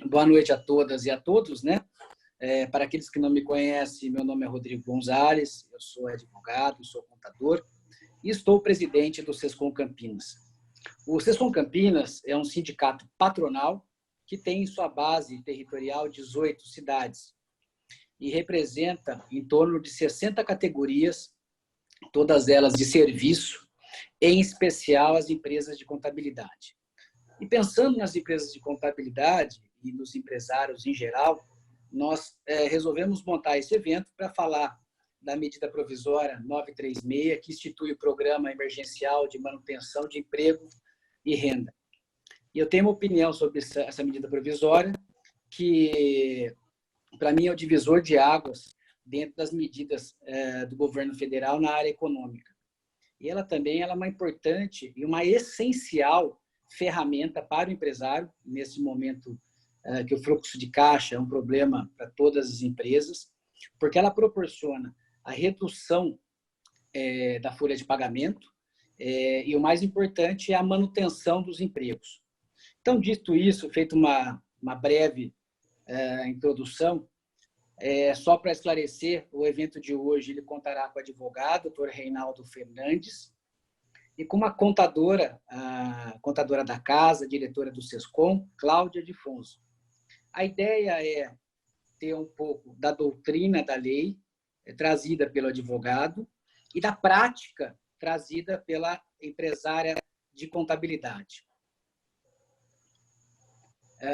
Boa noite a todas e a todos, né? Para aqueles que não me conhecem, meu nome é Rodrigo Gonzalez, eu sou advogado, sou contador e estou presidente do Sescom Campinas. O Sescom Campinas é um sindicato patronal que tem em sua base territorial 18 cidades e representa em torno de 60 categorias, todas elas de serviço, em especial as empresas de contabilidade. E pensando nas empresas de contabilidade e nos empresários em geral, nós resolvemos montar esse evento para falar da medida provisória 936, que institui o Programa Emergencial de Manutenção de Emprego e Renda. E eu tenho uma opinião sobre essa medida provisória, que para mim é o divisor de águas dentro das medidas do governo federal na área econômica. E ela também é uma importante e uma essencial ferramenta para o empresário, nesse momento que o fluxo de caixa é um problema para todas as empresas, porque ela proporciona a redução da folha de pagamento e o mais importante é a manutenção dos empregos. Então, dito isso, feito uma breve introdução, só para esclarecer, o evento de hoje ele contará com o advogado, doutor Reinaldo Fernandes, e com uma contadora, a contadora da casa, diretora do Sescom, Cláudia Difonso. A ideia é ter um pouco da doutrina da lei, trazida pelo advogado, e da prática trazida pela empresária de contabilidade.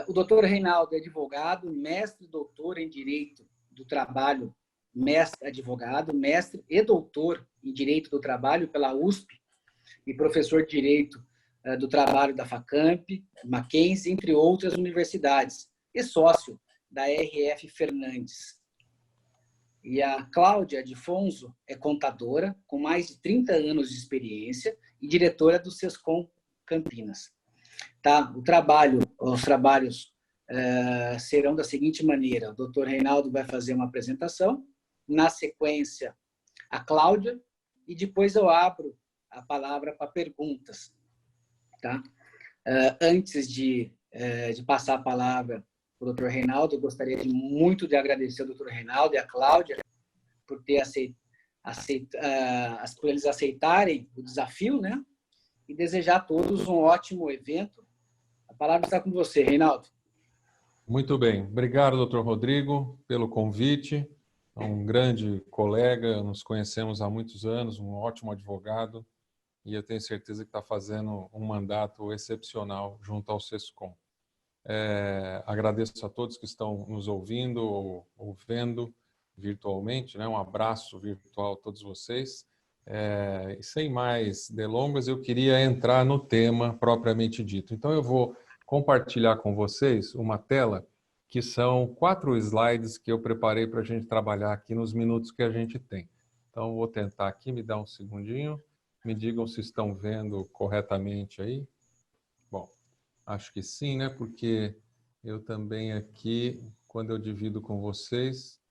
O doutor Reinaldo é advogado, mestre e doutor em Direito do Trabalho, mestre advogado, mestre e doutor em Direito do Trabalho pela USP, e professor de Direito do Trabalho da FACAMP, Mackenzie, entre outras universidades, e sócio da RF Fernandes. E a Cláudia Difonso é contadora, com mais de 30 anos de experiência e diretora do Sescom Campinas. Tá? Os trabalhos serão da seguinte maneira: o doutor Reinaldo vai fazer uma apresentação, na sequência a Cláudia, e depois eu abro a palavra para perguntas. Tá? Antes de passar a palavra para o doutor Reinaldo, eu gostaria muito de agradecer ao doutor Reinaldo e à Cláudia por por eles aceitarem o desafio, né? E desejar a todos um ótimo evento. A palavra está com você, Reinaldo. Muito bem. Obrigado, doutor Rodrigo, pelo convite. É um grande colega, nos conhecemos há muitos anos, um ótimo advogado, e eu tenho certeza que está fazendo um mandato excepcional junto ao Sescom. Agradeço a todos que estão nos ouvindo ou vendo virtualmente, né? Um abraço virtual a todos vocês. E sem mais delongas, eu queria entrar no tema propriamente dito. Então, eu vou compartilhar com vocês uma tela que são 4 slides que eu preparei para a gente trabalhar aqui nos minutos que a gente tem. Então, vou tentar aqui, me dá um segundinho. Me digam se estão vendo corretamente aí. Bom, acho que sim, né? Porque eu também aqui, quando eu divido com vocês,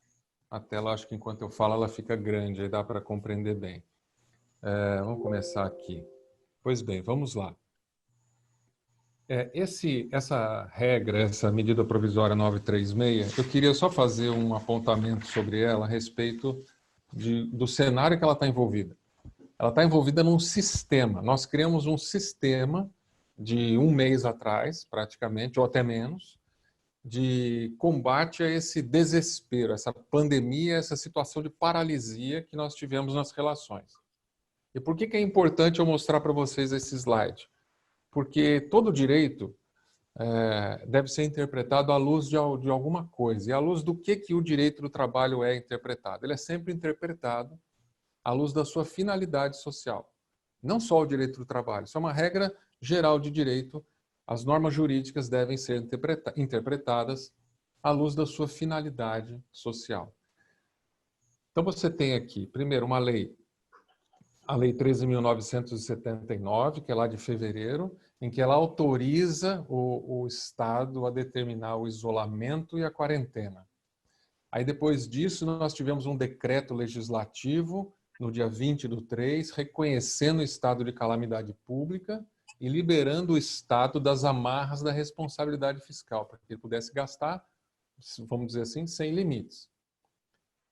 a tela, acho que enquanto eu falo, ela fica grande, aí dá para compreender bem. Vamos começar aqui. Pois bem, vamos lá. Essa regra, essa medida provisória 936, eu queria só fazer um apontamento sobre ela a respeito do cenário que ela está envolvida. Ela está envolvida num sistema. Nós criamos um sistema de um mês atrás, praticamente, ou até menos, de combate a esse desespero, essa pandemia, essa situação de paralisia que nós tivemos nas relações. E por que é importante eu mostrar para vocês esse slide? Porque todo direito deve ser interpretado à luz de alguma coisa. E à luz do que o direito do trabalho é interpretado? Ele é sempre interpretado à luz da sua finalidade social. Não só o direito do trabalho. Isso é uma regra geral de direito. As normas jurídicas devem ser interpretadas à luz da sua finalidade social. Então, você tem aqui, primeiro, uma lei, a Lei 13.979, que é lá de fevereiro, em que ela autoriza o Estado a determinar o isolamento e a quarentena. Aí, depois disso, nós tivemos um decreto legislativo, no dia 20/3, reconhecendo o estado de calamidade pública e liberando o Estado das amarras da responsabilidade fiscal, para que ele pudesse gastar, vamos dizer assim, sem limites.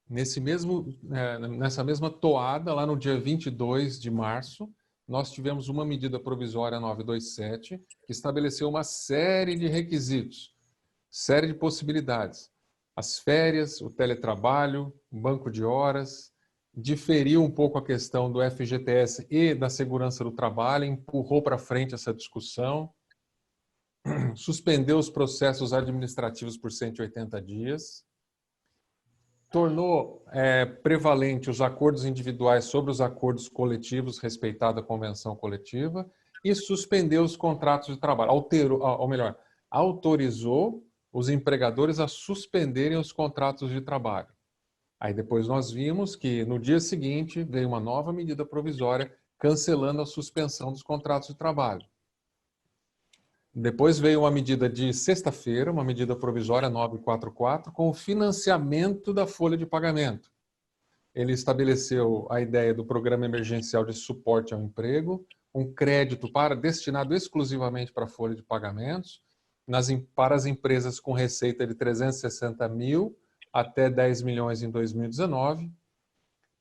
Nessa mesma toada, lá no dia 22 de março, nós tivemos uma medida provisória 927, que estabeleceu uma série de requisitos, série de possibilidades. As férias, o teletrabalho, o banco de horas, diferiu um pouco a questão do FGTS e da segurança do trabalho, empurrou para frente essa discussão, suspendeu os processos administrativos por 180 dias, tornou prevalente os acordos individuais sobre os acordos coletivos, respeitada a convenção coletiva, e suspendeu os contratos de trabalho, autorizou os empregadores a suspenderem os contratos de trabalho. Aí depois nós vimos que no dia seguinte veio uma nova medida provisória cancelando a suspensão dos contratos de trabalho. Depois veio uma medida de sexta-feira, uma medida provisória 944, com o financiamento da folha de pagamento. Ele estabeleceu a ideia do Programa Emergencial de Suporte ao Emprego, um crédito destinado exclusivamente para a folha de pagamentos, para as empresas com receita de 360 mil até 10 milhões em 2019.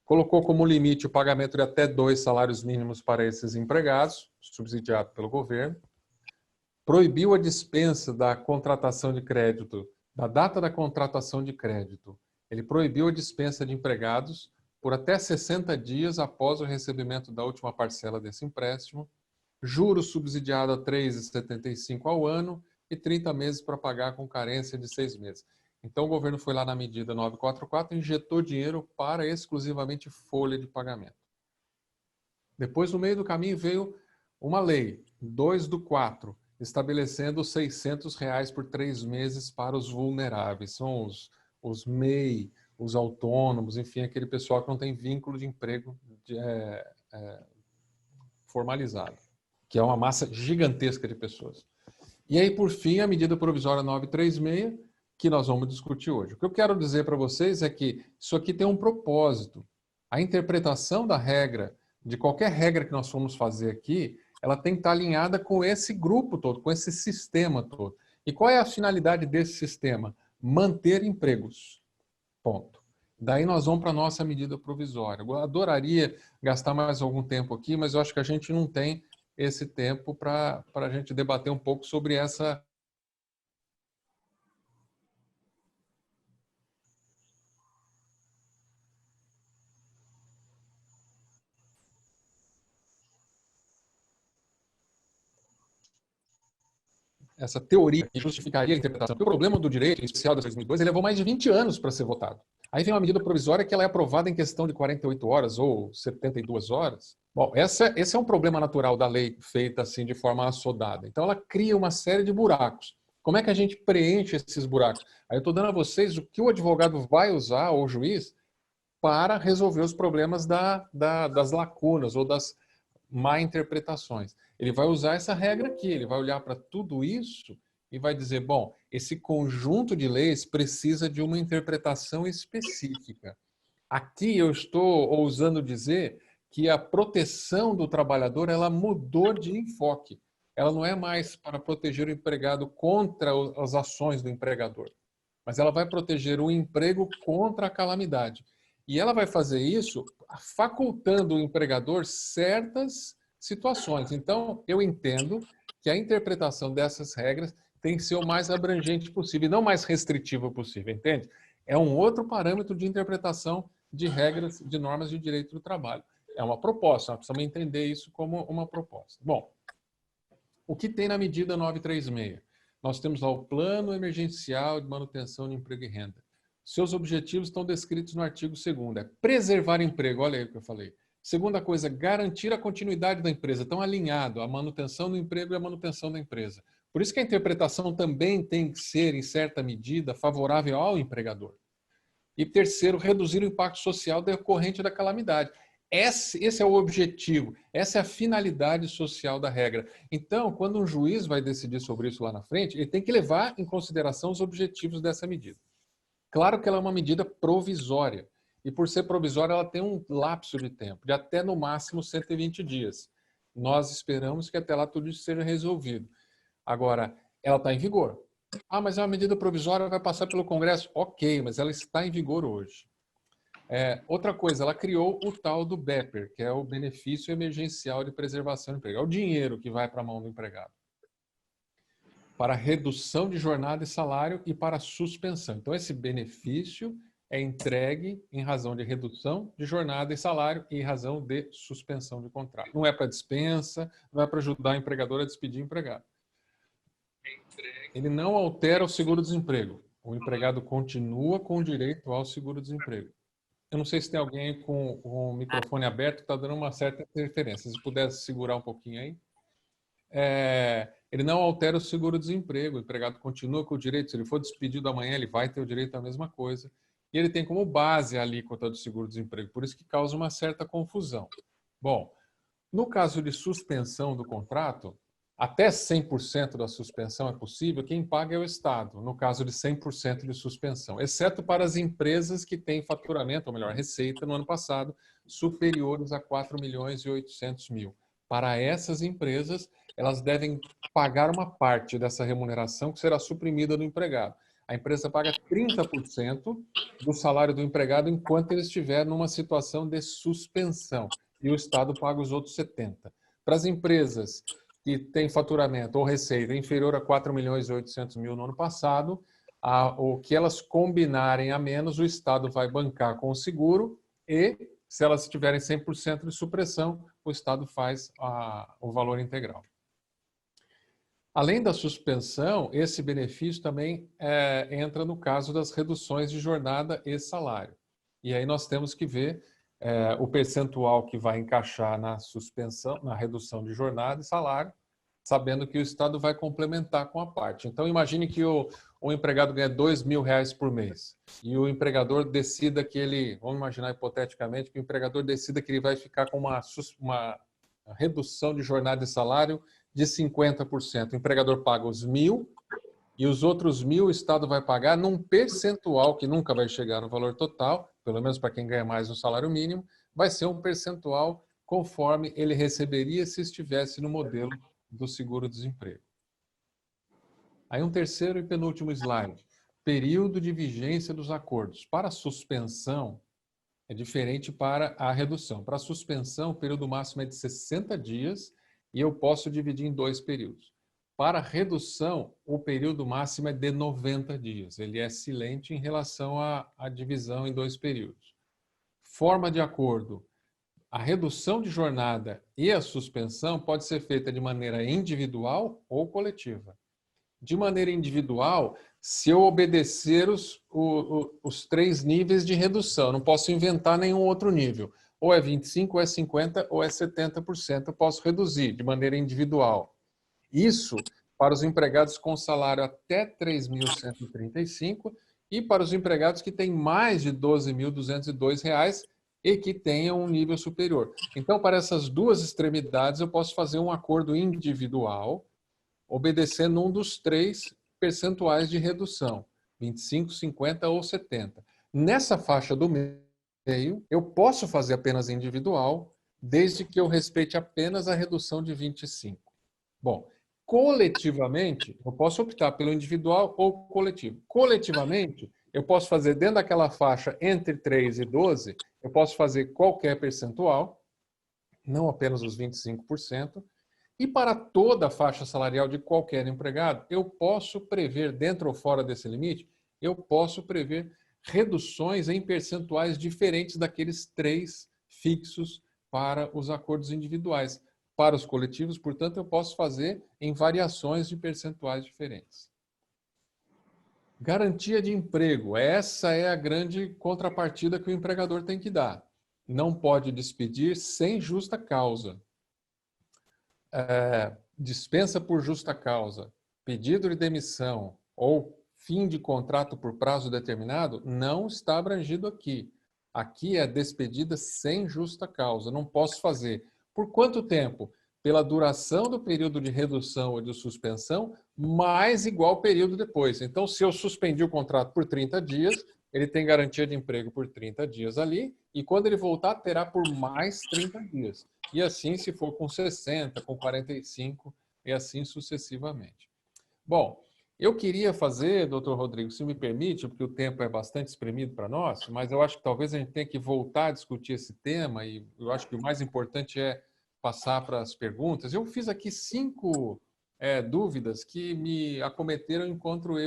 Colocou como limite o pagamento de até 2 salários mínimos para esses empregados, subsidiado pelo governo. Proibiu a dispensa da contratação de crédito, da data da contratação de crédito. Ele proibiu a dispensa de empregados por até 60 dias após o recebimento da última parcela desse empréstimo, juros subsidiado a 3,75 ao ano e 30 meses para pagar com carência de 6 meses. Então o governo foi lá na medida 944 e injetou dinheiro para exclusivamente folha de pagamento. Depois, no meio do caminho, veio uma lei, 2/4, estabelecendo R$600 por 3 meses para os vulneráveis. São os MEI, os autônomos, enfim, aquele pessoal que não tem vínculo de emprego formalizado, que é uma massa gigantesca de pessoas. E aí, por fim, a medida provisória 936, que nós vamos discutir hoje. O que eu quero dizer para vocês é que isso aqui tem um propósito. A interpretação da regra, de qualquer regra que nós formos fazer aqui, ela tem que estar alinhada com esse grupo todo, com esse sistema todo. E qual é a finalidade desse sistema? Manter empregos. Ponto. Daí nós vamos para a nossa medida provisória. Eu adoraria gastar mais algum tempo aqui, mas eu acho que a gente não tem esse tempo para a gente debater um pouco sobre essa teoria que justificaria a interpretação. Porque o problema do direito, em especial de 2002, ele levou mais de 20 anos para ser votado. Aí vem uma medida provisória que ela é aprovada em questão de 48 horas ou 72 horas. Bom, esse é um problema natural da lei feita assim de forma assodada. Então ela cria uma série de buracos. Como é que a gente preenche esses buracos? Aí eu estou dando a vocês o que o advogado vai usar, ou o juiz, para resolver os problemas das lacunas ou das má interpretações. Ele vai usar essa regra aqui, ele vai olhar para tudo isso e vai dizer, bom, esse conjunto de leis precisa de uma interpretação específica. Aqui eu estou ousando dizer que a proteção do trabalhador, ela mudou de enfoque. Ela não é mais para proteger o empregado contra as ações do empregador, mas ela vai proteger o emprego contra a calamidade. E ela vai fazer isso facultando o empregador certas situações. Então, eu entendo que a interpretação dessas regras tem que ser o mais abrangente possível e não mais restritiva possível, entende? É um outro parâmetro de interpretação de regras, de normas de direito do trabalho. É uma proposta, nós precisamos entender isso como uma proposta. Bom, o que tem na medida 936? Nós temos lá o Plano Emergencial de Manutenção de Emprego e Renda. Seus objetivos estão descritos no artigo 2º, é preservar emprego, olha aí o que eu falei. Segunda coisa, garantir a continuidade da empresa. Estão alinhados a manutenção do emprego e a manutenção da empresa. Por isso que a interpretação também tem que ser, em certa medida, favorável ao empregador. E terceiro, reduzir o impacto social decorrente da calamidade. Esse é o objetivo, essa é a finalidade social da regra. Então, quando um juiz vai decidir sobre isso lá na frente, ele tem que levar em consideração os objetivos dessa medida. Claro que ela é uma medida provisória. E por ser provisória, ela tem um lapso de tempo, de até no máximo 120 dias. Nós esperamos que até lá tudo isso seja resolvido. Agora, ela está em vigor. Ah, mas é uma medida provisória, vai passar pelo Congresso. Ok, mas ela está em vigor hoje. Outra coisa, ela criou o tal do BEPER, que é o Benefício Emergencial de Preservação do Emprego. É o dinheiro que vai para a mão do empregado, para redução de jornada e salário e para suspensão. Então, esse benefício é entregue em razão de redução de jornada e salário e em razão de suspensão de contrato. Não é para dispensa, não é para ajudar o empregador a despedir o empregado. Ele não altera o seguro-desemprego. O empregado continua com o direito ao seguro-desemprego. Eu não sei se tem alguém com o microfone aberto que está dando uma certa interferência. Se pudesse segurar um pouquinho aí. Ele não altera o seguro-desemprego. O empregado continua com o direito. Se ele for despedido amanhã, ele vai ter o direito à mesma coisa. E ele tem como base a alíquota do seguro-desemprego. Por isso que causa uma certa confusão. Bom, no caso de suspensão do contrato, até 100% da suspensão é possível, quem paga é o Estado, no caso de 100% de suspensão, exceto para as empresas que têm faturamento, ou melhor, receita, no ano passado, superiores a 4.800.000. Para essas empresas, elas devem pagar uma parte dessa remuneração que será suprimida do empregado. A empresa paga 30% do salário do empregado enquanto ele estiver numa situação de suspensão, e o Estado paga os outros 70%. Para as empresas que tem faturamento ou receita inferior a 4.800.000 no ano passado, o que elas combinarem a menos, o Estado vai bancar com o seguro e, se elas tiverem 100% de supressão, o Estado faz o valor integral. Além da suspensão, esse benefício também entra no caso das reduções de jornada e salário. E aí nós temos que ver o percentual que vai encaixar na suspensão, na redução de jornada e salário, sabendo que o Estado vai complementar com a parte. Então, imagine que o empregado ganha R$2.000 por mês e o empregador decida que ele, vamos imaginar hipoteticamente, que o empregador decida que ele vai ficar com uma redução de jornada e salário de 50%. O empregador paga os 1.000 e os outros 1.000 o Estado vai pagar num percentual que nunca vai chegar no valor total, pelo menos para quem ganha mais no salário mínimo, vai ser um percentual conforme ele receberia se estivesse no modelo do seguro-desemprego. Aí um terceiro e penúltimo slide. Período de vigência dos acordos. Para a suspensão, é diferente para a redução. Para a suspensão, o período máximo é de 60 dias e eu posso dividir em 2 períodos. Para a redução, o período máximo é de 90 dias. Ele é silente em relação à divisão em 2 períodos. Forma de acordo. A redução de jornada e a suspensão pode ser feita de maneira individual ou coletiva. De maneira individual, se eu obedecer os 3 níveis de redução, não posso inventar nenhum outro nível. Ou é 25%, ou é 50%, ou é 70%, eu posso reduzir de maneira individual. Isso para os empregados com salário até R$ 3.135 e para os empregados que têm mais de R$ 12.202 e que tenham um nível superior. Então, para essas 2 extremidades, eu posso fazer um acordo individual, obedecendo um dos 3 percentuais de redução, 25%, 50% ou 70%. Nessa faixa do meio, eu posso fazer apenas individual, desde que eu respeite apenas a redução de 25%. Bom, coletivamente, eu posso optar pelo individual ou coletivo. Coletivamente, eu posso fazer dentro daquela faixa entre 3 e 12, eu posso fazer qualquer percentual, não apenas os 25%, e para toda a faixa salarial de qualquer empregado, eu posso prever, dentro ou fora desse limite, eu posso prever reduções em percentuais diferentes daqueles 3 fixos para os acordos individuais. Para os coletivos, portanto, eu posso fazer em variações de percentuais diferentes. Garantia de emprego. Essa é a grande contrapartida que o empregador tem que dar. Não pode despedir sem justa causa. Dispensa por justa causa, pedido de demissão ou fim de contrato por prazo determinado não está abrangido aqui. Aqui é despedida sem justa causa. Não posso fazer. Por quanto tempo? Pela duração do período de redução ou de suspensão, mais igual período depois. Então, se eu suspendi o contrato por 30 dias, ele tem garantia de emprego por 30 dias ali, e quando ele voltar, terá por mais 30 dias. E assim, se for com 60, com 45, e assim sucessivamente. Bom, eu queria fazer, doutor Rodrigo, se me permite, porque o tempo é bastante espremido para nós, mas eu acho que talvez a gente tenha que voltar a discutir esse tema, e eu acho que o mais importante é passar para as perguntas. Eu fiz aqui 5 dúvidas que me acometeram enquanto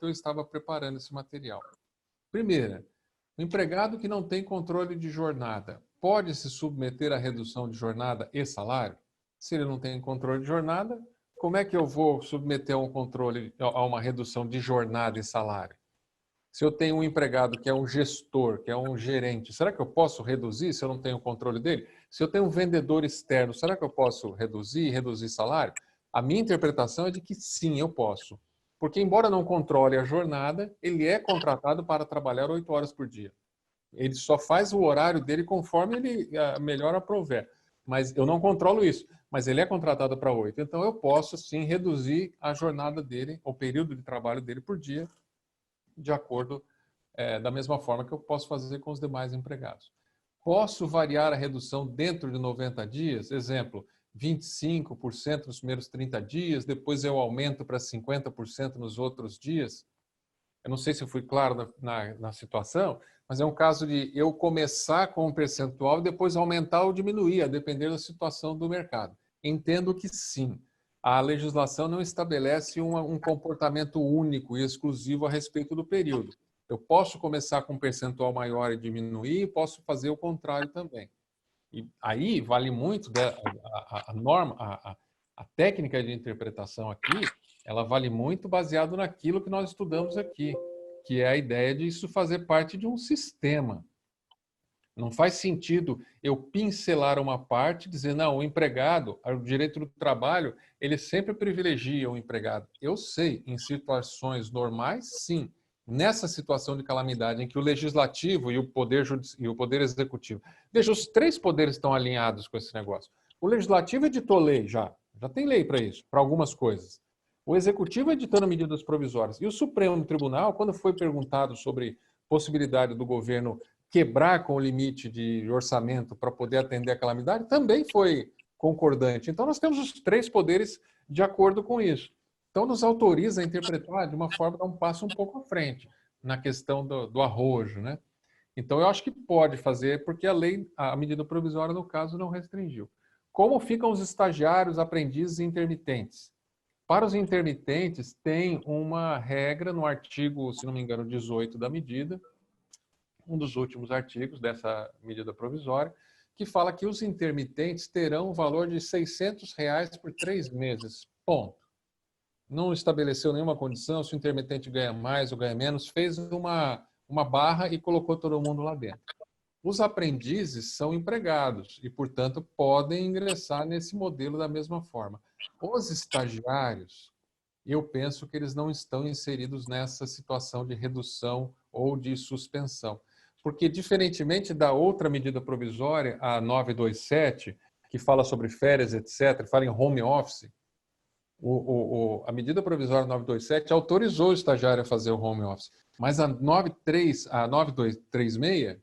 eu estava preparando esse material. Primeira, o empregado que não tem controle de jornada pode se submeter à redução de jornada e salário? Se ele não tem controle de jornada, como é que eu vou submeter a uma redução de jornada e salário? Se eu tenho um empregado que é um gestor, que é um gerente, será que eu posso reduzir se eu não tenho controle dele? Se eu tenho um vendedor externo, será que eu posso reduzir salário? A minha interpretação é de que sim, eu posso. Porque, embora não controle a jornada, ele é contratado para trabalhar 8 horas por dia. Ele só faz o horário dele conforme ele melhor aprouver. Mas eu não controlo isso. Mas ele é contratado para 8. Então, eu posso, sim, reduzir a jornada dele, o período de trabalho dele por dia, de acordo, da mesma forma que eu posso fazer com os demais empregados. Posso variar a redução dentro de 90 dias? Exemplo, 25% nos primeiros 30 dias, depois eu aumento para 50% nos outros dias? Eu não sei se eu fui claro na situação, mas é um caso de eu começar com um percentual e depois aumentar ou diminuir, a depender da situação do mercado. Entendo que sim, a legislação não estabelece um comportamento único e exclusivo a respeito do período. Eu posso começar com um percentual maior e diminuir, e posso fazer o contrário também. E aí vale muito a norma, a técnica de interpretação aqui, ela vale muito baseado naquilo que nós estudamos aqui, que é a ideia de isso fazer parte de um sistema. Não faz sentido eu pincelar uma parte e dizer, não, o empregado, o direito do trabalho, ele sempre privilegia o empregado. Eu sei, em situações normais, sim. Nessa situação de calamidade em que o legislativo e o poder executivo, veja, os 3 poderes estão alinhados com esse negócio. O legislativo editou lei já tem lei para isso, para algumas coisas. O executivo editando medidas provisórias. E o Supremo Tribunal, quando foi perguntado sobre possibilidade do governo quebrar com o limite de orçamento para poder atender a calamidade, também foi concordante. Então, nós temos os 3 poderes de acordo com isso. Então, nos autoriza a interpretar de uma forma, dar um passo um pouco à frente na questão do arrojo, né? Então, eu acho que pode fazer, porque a lei, a medida provisória, no caso, não restringiu. Como ficam os estagiários, aprendizes e intermitentes? Para os intermitentes, tem uma regra no artigo, se não me engano, 18 da medida, um dos últimos artigos dessa medida provisória, que fala que os intermitentes terão o valor de R$600 por 3 meses. Ponto. Não estabeleceu nenhuma condição, se o intermitente ganha mais ou ganha menos, fez uma barra e colocou todo mundo lá dentro. Os aprendizes são empregados e, portanto, podem ingressar nesse modelo da mesma forma. Os estagiários, eu penso que eles não estão inseridos nessa situação de redução ou de suspensão. Porque, diferentemente da outra medida provisória, a 927, que fala sobre férias, etc., fala em home office, a medida provisória 927 autorizou o estagiário a fazer o home office. Mas a 9236,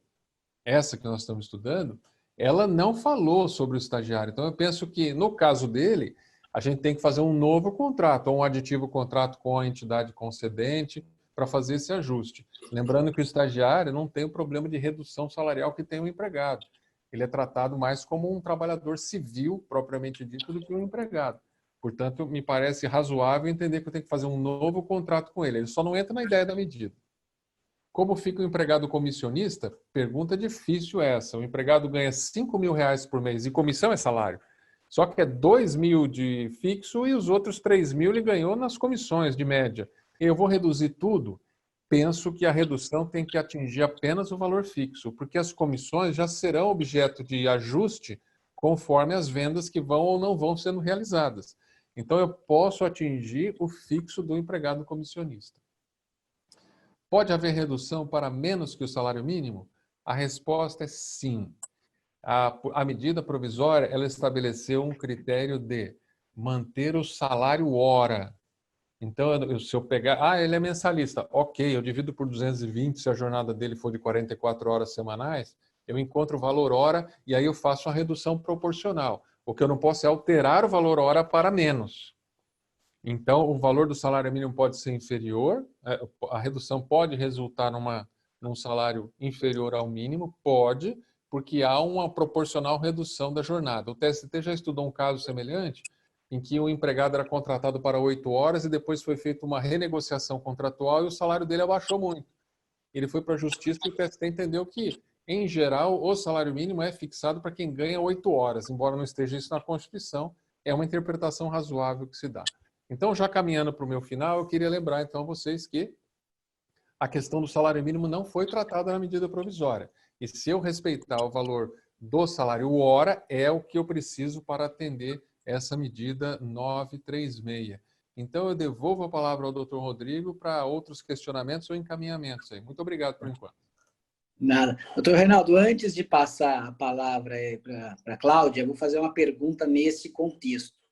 essa que nós estamos estudando, ela não falou sobre o estagiário. Então, eu penso que, no caso dele, a gente tem que fazer um novo contrato, ou um aditivo contrato com a entidade concedente, para fazer esse ajuste. Lembrando que o estagiário não tem o problema de redução salarial que tem o empregado. Ele é tratado mais como um trabalhador civil, propriamente dito, do que um empregado. Portanto, me parece razoável entender que eu tenho que fazer um novo contrato com ele. Ele só não entra na ideia da medida. Como fica o empregado comissionista? Pergunta difícil essa. O empregado ganha R$5.000 por mês e comissão é salário. Só que é 2.000 de fixo e os outros 3.000 ele ganhou nas comissões de média. Eu vou reduzir tudo? Penso que a redução tem que atingir apenas o valor fixo, porque as comissões já serão objeto de ajuste conforme as vendas que vão ou não vão sendo realizadas. Então, eu posso atingir o fixo do empregado comissionista. Pode haver redução para menos que o salário mínimo? A resposta é sim. A medida provisória, ela estabeleceu um critério de manter o salário hora. Então, se eu pegar... ele é mensalista. Ok, eu divido por 220 se a jornada dele for de 44 horas semanais, eu encontro o valor hora e aí eu faço uma redução proporcional. O que eu não posso é alterar o valor hora para menos. Então, o valor do salário mínimo pode ser inferior, a redução pode resultar num salário inferior ao mínimo, pode, porque há uma proporcional redução da jornada. O TST já estudou um caso semelhante, em que o empregado era contratado para 8 horas e depois foi feita uma renegociação contratual e o salário dele abaixou muito. Ele foi para a justiça e o TST entendeu que, em geral, o salário mínimo é fixado para quem ganha 8 horas, embora não esteja isso na Constituição, é uma interpretação razoável que se dá. Então, já caminhando para o meu final, eu queria lembrar então a vocês que a questão do salário mínimo não foi tratada na medida provisória. E se eu respeitar o valor do salário hora, é o que eu preciso para atender essa medida 936. Então, eu devolvo a palavra ao Dr. Rodrigo para outros questionamentos ou encaminhamentos aí. Muito obrigado por enquanto. Nada. Doutor Reinaldo, antes de passar a palavra para a Cláudia, eu vou fazer uma pergunta nesse contexto.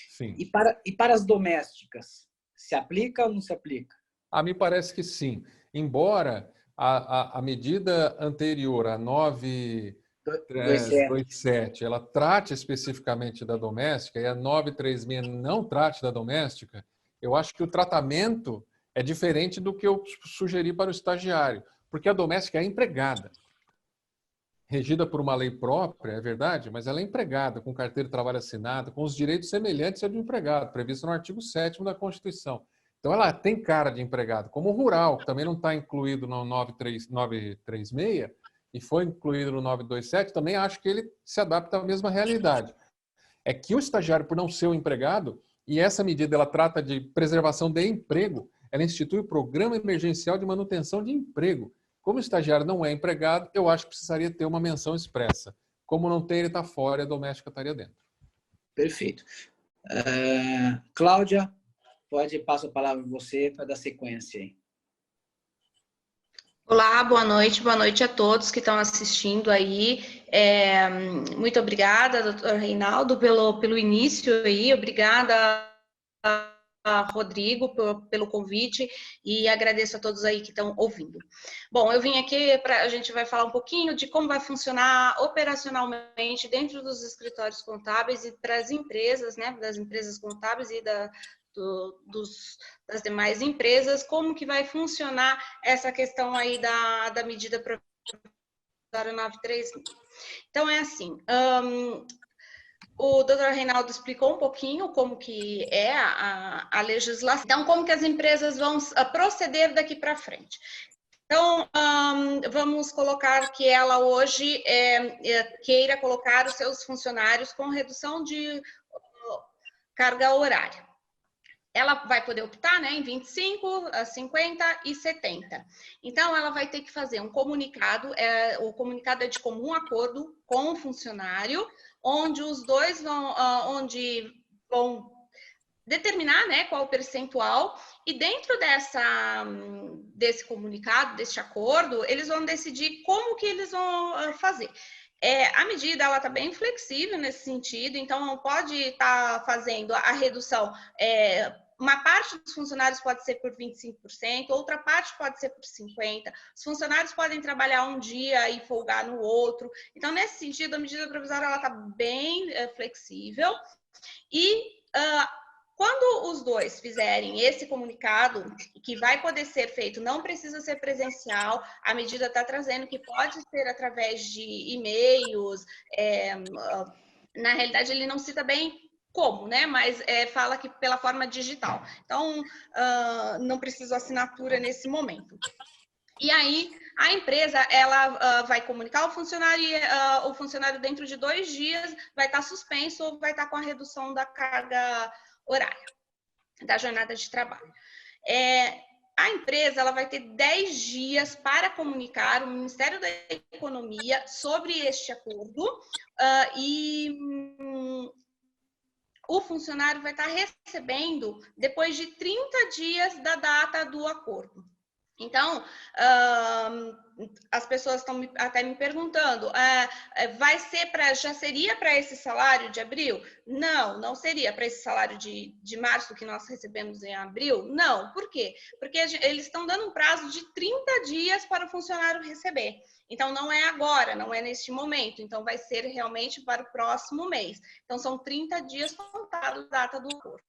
Sim. E para as domésticas, se aplica ou não se aplica? Me parece que sim. Embora a medida anterior, a 927, ela trate especificamente da doméstica e a 936 não trate da doméstica, eu acho que o tratamento é diferente do que eu sugeri para o estagiário, porque a doméstica é empregada. Regida por uma lei própria, é verdade, mas ela é empregada, com carteira de trabalho assinada, com os direitos semelhantes ao do empregado, previsto no artigo 7º da Constituição. Então, ela tem cara de empregado, como o rural, que também não está incluído no 936 e foi incluído no 927, também acho que ele se adapta à mesma realidade. É que o estagiário, por não ser um empregado, e essa medida ela trata de preservação de emprego, ela institui o Programa Emergencial de Manutenção de Emprego. Como o estagiário não é empregado, eu acho que precisaria ter uma menção expressa. Como não tem, ele está fora e a doméstica estaria dentro. Perfeito. Cláudia, passo a palavra para você para dar sequência aí. Olá, boa noite a todos que estão assistindo aí. Muito obrigada, doutor Reinaldo, pelo início aí, obrigada a Rodrigo pelo convite e agradeço a todos aí que estão ouvindo. Bom, eu vim aqui a gente vai falar um pouquinho de como vai funcionar operacionalmente dentro dos escritórios contábeis e para as empresas, né, das empresas contábeis e das demais empresas, como que vai funcionar essa questão aí da medida provisória 93. Então, é assim, o doutor Reinaldo explicou um pouquinho como que é a legislação, então como que as empresas vão proceder daqui para frente. Então, vamos colocar que ela hoje queira colocar os seus funcionários com redução de carga horária. Ela vai poder optar, né, em 25, 50 e 70. Então, ela vai ter que fazer um comunicado, o comunicado é de comum acordo com o funcionário, onde os dois vão determinar, né, qual o percentual, e dentro desse comunicado, desse acordo, eles vão decidir como que eles vão fazer. A medida ela está bem flexível nesse sentido, então não pode estar fazendo a redução. Uma parte dos funcionários pode ser por 25%, outra parte pode ser por 50%. Os funcionários podem trabalhar um dia e folgar no outro. Então, nesse sentido, a medida provisória está bem flexível. E quando os dois fizerem esse comunicado, que vai poder ser feito, não precisa ser presencial, a medida está trazendo que pode ser através de e-mails, na realidade ele não cita bem como, né? Mas fala que pela forma digital. Então, não precisa assinatura nesse momento. E aí, a empresa, ela vai comunicar ao funcionário e o funcionário dentro de 2 dias vai estar suspenso ou vai estar com a redução da carga horária, da jornada de trabalho. A empresa ela vai ter 10 dias para comunicar ao Ministério da Economia sobre este acordo e o funcionário vai estar recebendo depois de 30 dias da data do acordo. Então, as pessoas estão até me perguntando, já seria para esse salário de abril? Não, não seria para esse salário de março que nós recebemos em abril? Não, por quê? Porque eles estão dando um prazo de 30 dias para o funcionário receber. Então, não é agora, não é neste momento. Então, vai ser realmente para o próximo mês. Então, são 30 dias contados da data do acordo.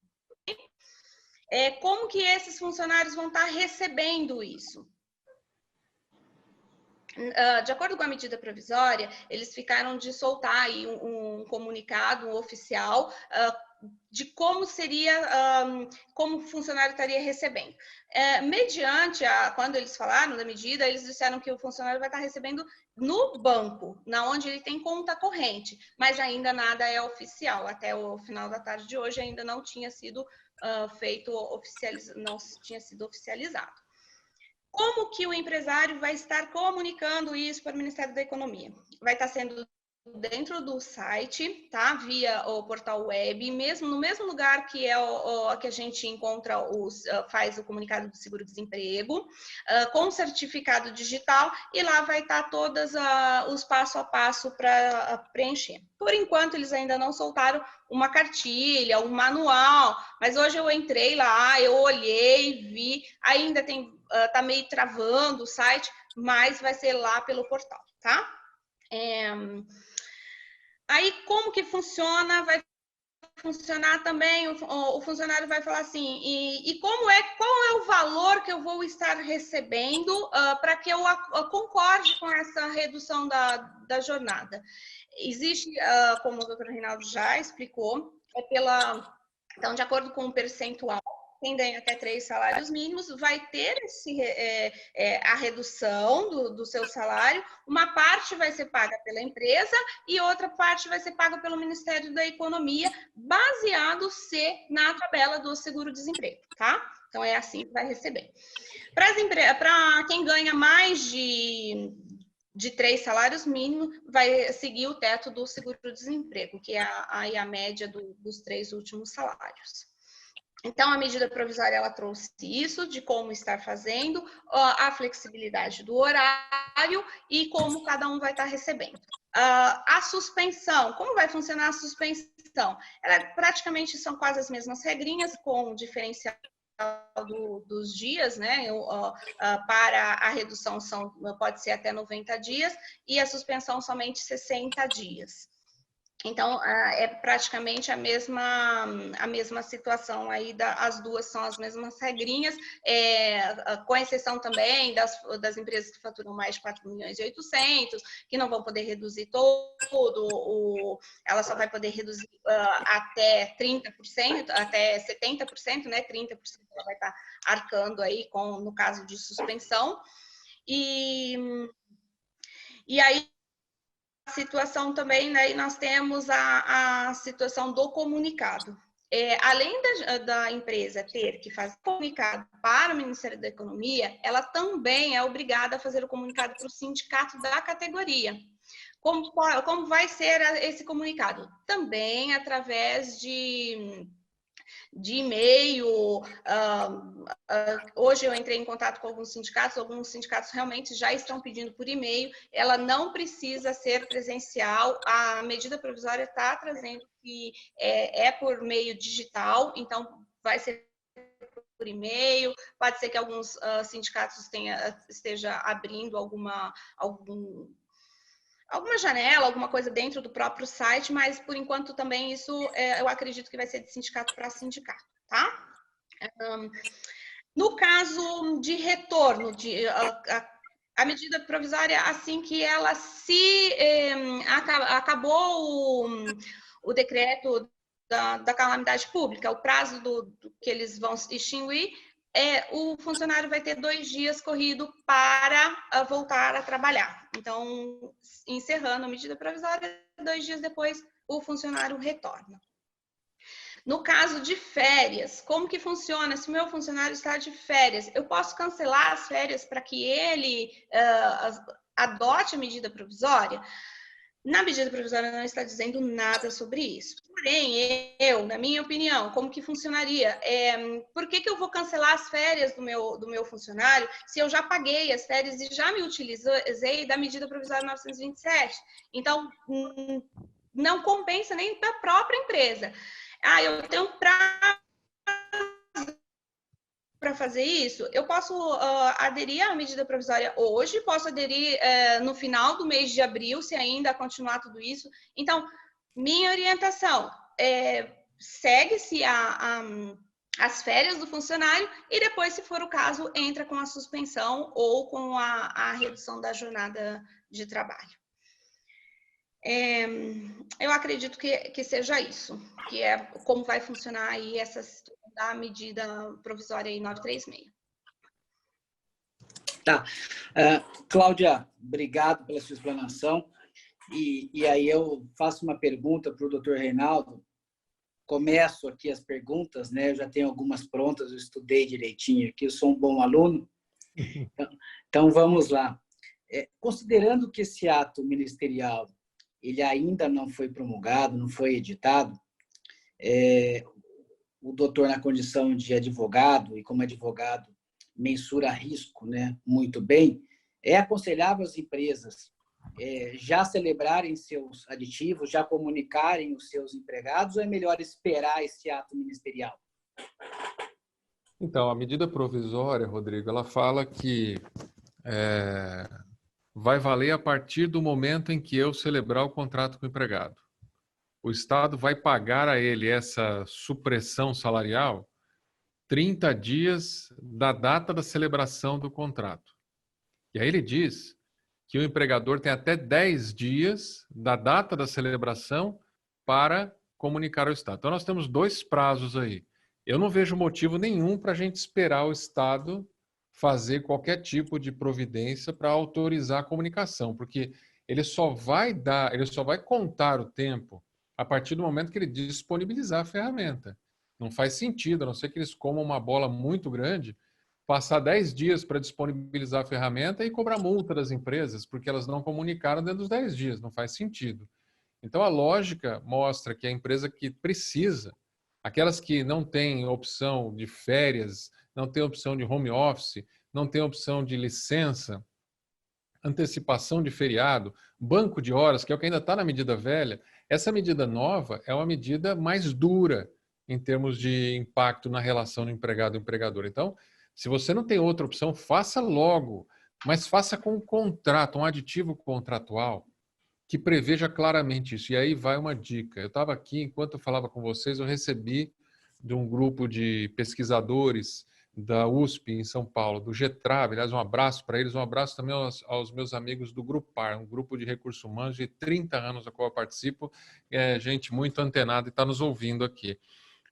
Como que esses funcionários vão estar recebendo isso? De acordo com a medida provisória, eles ficaram de soltar aí um comunicado oficial de como seria, como o funcionário estaria recebendo. Mediante quando eles falaram da medida, eles disseram que o funcionário vai estar recebendo no banco, na onde ele tem conta corrente, mas ainda nada é oficial. Até o final da tarde de hoje ainda não tinha sido não tinha sido oficializado. Como que o empresário vai estar comunicando isso para o Ministério da Economia? Vai estar sendo dentro do site, tá? Via o portal web, mesmo no mesmo lugar que é que a gente encontra faz o comunicado do seguro-desemprego, com certificado digital, e lá vai estar todos os passo a passo para preencher. Por enquanto, eles ainda não soltaram uma cartilha, um manual, mas hoje eu entrei lá, eu olhei, vi, ainda tá meio travando o site, mas vai ser lá pelo portal, tá? Aí, como que funciona? Vai funcionar também, o funcionário vai falar assim, qual é o valor que eu vou estar recebendo para que eu concorde com essa redução da jornada? Existe, como o doutor Reinaldo já explicou, então, de acordo com o percentual, quem ganha até 3 salários mínimos vai ter a redução do seu salário. Uma parte vai ser paga pela empresa e outra parte vai ser paga pelo Ministério da Economia, baseado-se na tabela do seguro-desemprego, tá? Então, é assim que vai receber. Para quem ganha mais de 3 salários mínimos, vai seguir o teto do seguro-desemprego, que é a média dos 3 últimos salários. Então, a medida provisória, ela trouxe isso, de como estar fazendo, a flexibilidade do horário e como cada um vai estar recebendo. A suspensão, como vai funcionar a suspensão? Praticamente são quase as mesmas regrinhas, com diferencial dos dias, né? Para a redução pode ser até 90 dias e a suspensão somente 60 dias. Então, é praticamente a mesma situação aí, as duas são as mesmas regrinhas, com exceção também das empresas que faturam mais de 4.800.000, que não vão poder reduzir ela só vai poder reduzir até 30%, até 70%, né? 30% ela vai estar arcando aí no caso de suspensão. E aí, situação também, né, e nós temos a situação do comunicado. Além da empresa ter que fazer comunicado para o Ministério da Economia, ela também é obrigada a fazer o comunicado para o sindicato da categoria. Como vai ser esse comunicado? Também através de e-mail. Hoje eu entrei em contato com alguns sindicatos realmente já estão pedindo por e-mail, ela não precisa ser presencial, a medida provisória está trazendo que por meio digital, então vai ser por e-mail, pode ser que alguns sindicatos esteja abrindo alguma janela, alguma coisa dentro do próprio site, mas por enquanto também isso eu acredito que vai ser de sindicato para sindicato, tá? No caso de retorno, a medida provisória, assim que ela acabou o decreto da calamidade pública, o prazo que eles vão extinguir, o funcionário vai ter 2 dias corrido para voltar a trabalhar. Então, encerrando a medida provisória, 2 dias depois, o funcionário retorna. No caso de férias, como que funciona? Se o meu funcionário está de férias, eu posso cancelar as férias para que ele adote a medida provisória? Na medida provisória não está dizendo nada sobre isso. Porém, na minha opinião, como que funcionaria? Por que eu vou cancelar as férias do meu funcionário se eu já paguei as férias e já me utilizei da medida provisória 927? Então, não compensa nem para a própria empresa. Eu tenho prazo para fazer isso, eu posso aderir à medida provisória hoje, posso aderir no final do mês de abril, se ainda continuar tudo isso. Então, minha orientação segue-se as férias do funcionário e depois, se for o caso, entra com a suspensão ou com a redução da jornada de trabalho. Eu acredito que seja isso, que é como vai funcionar aí essa situação da medida provisória aí 936. Tá. Cláudia, obrigado pela sua explanação. E aí eu faço uma pergunta para o doutor Reinaldo. Começo aqui as perguntas, né? Eu já tenho algumas prontas, eu estudei direitinho aqui, eu sou um bom aluno. Então vamos lá. Considerando que esse ato ministerial ele ainda não foi promulgado, não foi editado, o doutor, na condição de advogado, e como advogado mensura risco, né, muito bem, é aconselhável as empresas já celebrarem seus aditivos, já comunicarem os seus empregados, ou é melhor esperar esse ato ministerial? Então, a medida provisória, Rodrigo, ela fala que vai valer a partir do momento em que eu celebrar o contrato com o empregado. O Estado vai pagar a ele essa supressão salarial 30 dias da data da celebração do contrato. E aí ele diz que o empregador tem até 10 dias da data da celebração para comunicar ao Estado. Então, nós temos 2 prazos aí. Eu não vejo motivo nenhum para a gente esperar o Estado fazer qualquer tipo de providência para autorizar a comunicação, porque ele só vai contar o tempo a partir do momento que ele disponibilizar a ferramenta. Não faz sentido, a não ser que eles comam uma bola muito grande, passar 10 dias para disponibilizar a ferramenta e cobrar multa das empresas, porque elas não comunicaram dentro dos 10 dias, não faz sentido. Então, a lógica mostra que a empresa que precisa, aquelas que não têm opção de férias, não têm opção de home office, não têm opção de licença, antecipação de feriado, banco de horas, que é o que ainda está na medida velha, essa medida nova é uma medida mais dura em termos de impacto na relação do empregado e empregador. Então, se você não tem outra opção, faça logo, mas faça com um contrato, um aditivo contratual que preveja claramente isso. E aí vai uma dica. Eu estava aqui, enquanto eu falava com vocês, eu recebi de um grupo de pesquisadores da USP em São Paulo, do GETRAB, aliás, um abraço para eles, um abraço também aos meus amigos do Grupar, um grupo de recursos humanos de 30 anos da qual eu participo, gente muito antenada e está nos ouvindo aqui.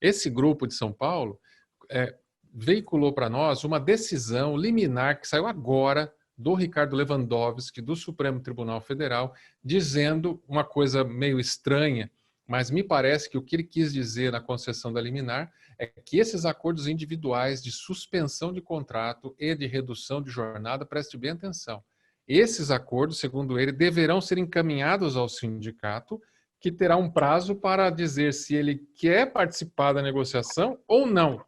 Esse grupo de São Paulo veiculou para nós uma decisão liminar que saiu agora do Ricardo Lewandowski, do Supremo Tribunal Federal, dizendo uma coisa meio estranha, mas me parece que o que ele quis dizer na concessão da liminar é que esses acordos individuais de suspensão de contrato e de redução de jornada, preste bem atenção, esses acordos, segundo ele, deverão ser encaminhados ao sindicato, que terá um prazo para dizer se ele quer participar da negociação ou não.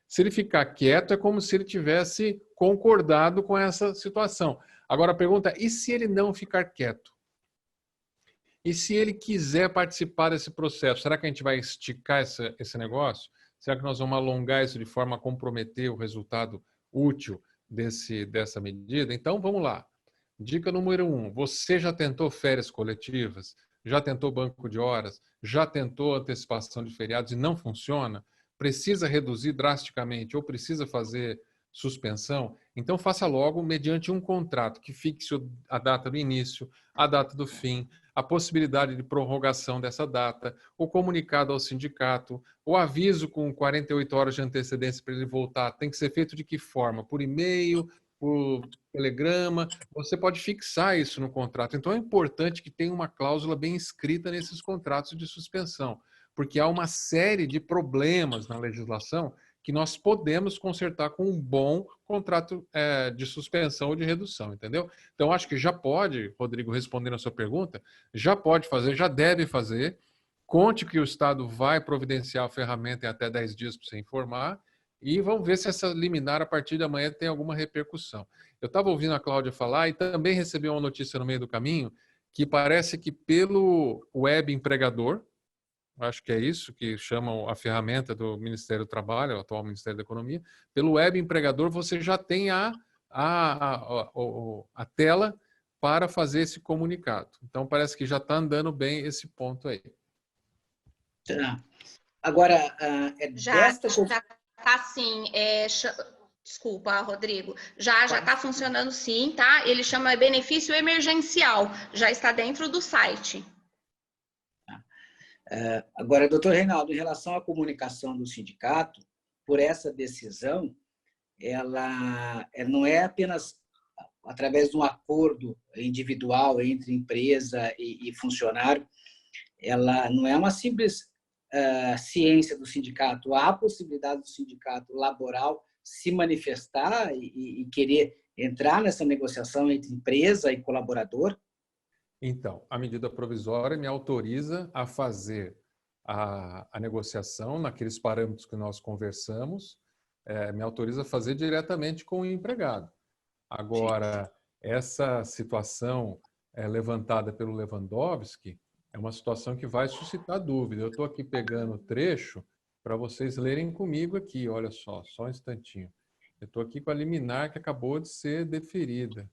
Se ele ficar quieto, é como se ele tivesse concordado com essa situação. Agora a pergunta é, e se ele não ficar quieto? E se ele quiser participar desse processo, será que a gente vai esticar esse negócio? Será que nós vamos alongar isso de forma a comprometer o resultado útil dessa medida? Então, vamos lá. Dica número 1. Você já tentou férias coletivas? Já tentou banco de horas? Já tentou antecipação de feriados e não funciona? Precisa reduzir drasticamente ou precisa fazer suspensão? Então, faça logo mediante um contrato que fixe a data do início, a data do fim, a possibilidade de prorrogação dessa data, o comunicado ao sindicato, o aviso com 48 horas de antecedência para ele voltar. Tem que ser feito de que forma? Por e-mail, por telegrama? Você pode fixar isso no contrato. Então, é importante que tenha uma cláusula bem escrita nesses contratos de suspensão, porque há uma série de problemas na legislação que nós podemos consertar com um bom contrato de suspensão ou de redução, entendeu? Então, acho que já pode, Rodrigo, respondendo a sua pergunta, já pode fazer, já deve fazer. Conte que o Estado vai providenciar a ferramenta em até 10 dias para você informar e vamos ver se essa liminar, a partir de amanhã, tem alguma repercussão. Eu estava ouvindo a Cláudia falar e também recebi uma notícia no meio do caminho que parece que pelo web empregador, acho que é isso que chamam a ferramenta do Ministério do Trabalho, o atual Ministério da Economia, pelo web empregador você já tem a tela para fazer esse comunicado. Então, parece que já está andando bem esse ponto aí. Tá. Agora, Já está sim. Desculpa, Rodrigo. Já está funcionando sim, tá? Ele chama benefício emergencial. Já está dentro do site. Agora, doutor Reinaldo, em relação à comunicação do sindicato, por essa decisão, ela não é apenas através de um acordo individual entre empresa e funcionário, ela não é uma simples ciência do sindicato. Há a possibilidade do sindicato laboral se manifestar e querer entrar nessa negociação entre empresa e colaborador? Então, a medida provisória me autoriza a fazer a negociação naqueles parâmetros que nós conversamos, me autoriza a fazer diretamente com o empregado. Agora, essa situação levantada pelo Lewandowski é uma situação que vai suscitar dúvida. Eu estou aqui pegando o trecho para vocês lerem comigo aqui. Olha só um instantinho. Eu estou aqui com a liminar que acabou de ser deferida.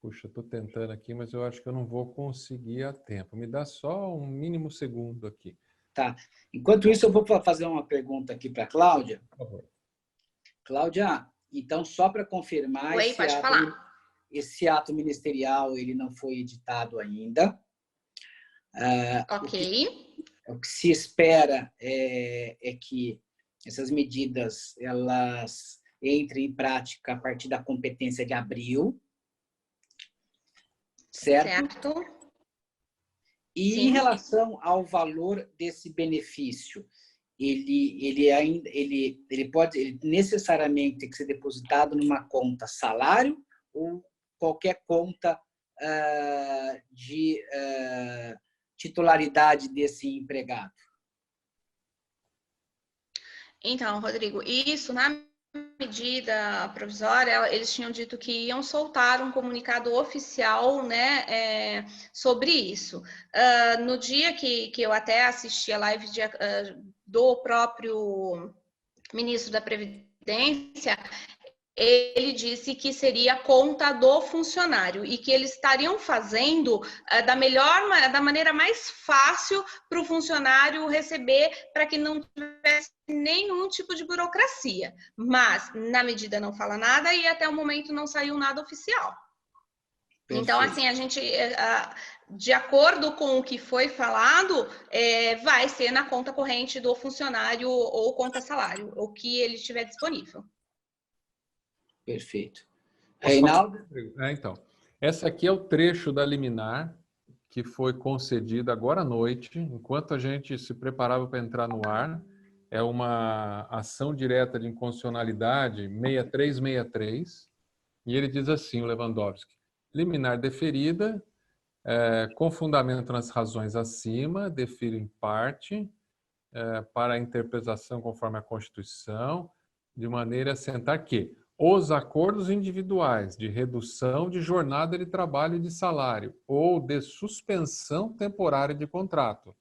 Puxa, estou tentando aqui, mas eu acho que eu não vou conseguir a tempo. Me dá só um mínimo segundo aqui. Tá. Enquanto isso, eu vou fazer uma pergunta aqui para a Cláudia. Por favor. Cláudia, então, só para confirmar, Oi, pode falar. Esse ato ministerial ele não foi editado ainda. Ok. O que se espera é que essas medidas elas entrem em prática a partir da competência de abril. Certo? E Sim. Em relação ao valor desse benefício, ele necessariamente tem que ser depositado numa conta salário ou qualquer conta de titularidade desse empregado? Então, Rodrigo, isso na medida provisória, eles tinham dito que iam soltar um comunicado oficial, né, sobre isso. No dia que eu até assisti a live do próprio ministro da Previdência, ele disse que seria conta do funcionário e que eles estariam fazendo da maneira mais fácil para o funcionário receber, para que não tivesse nenhum tipo de burocracia. Mas, na medida, não fala nada e até o momento não saiu nada oficial. Perfeito. Então, assim, a gente, de acordo com o que foi falado, vai ser na conta corrente do funcionário ou conta salário, o que ele tiver disponível. Perfeito. Reinaldo? Então, essa aqui é o trecho da liminar que foi concedida agora à noite, enquanto a gente se preparava para entrar no ar. É uma ação direta de inconstitucionalidade 6363, e ele diz assim, o Lewandowski: liminar deferida, com fundamento nas razões acima, defiro em parte, para a interpretação conforme a Constituição, de maneira a assentar que os acordos individuais de redução de jornada de trabalho e de salário ou de suspensão temporária de contrato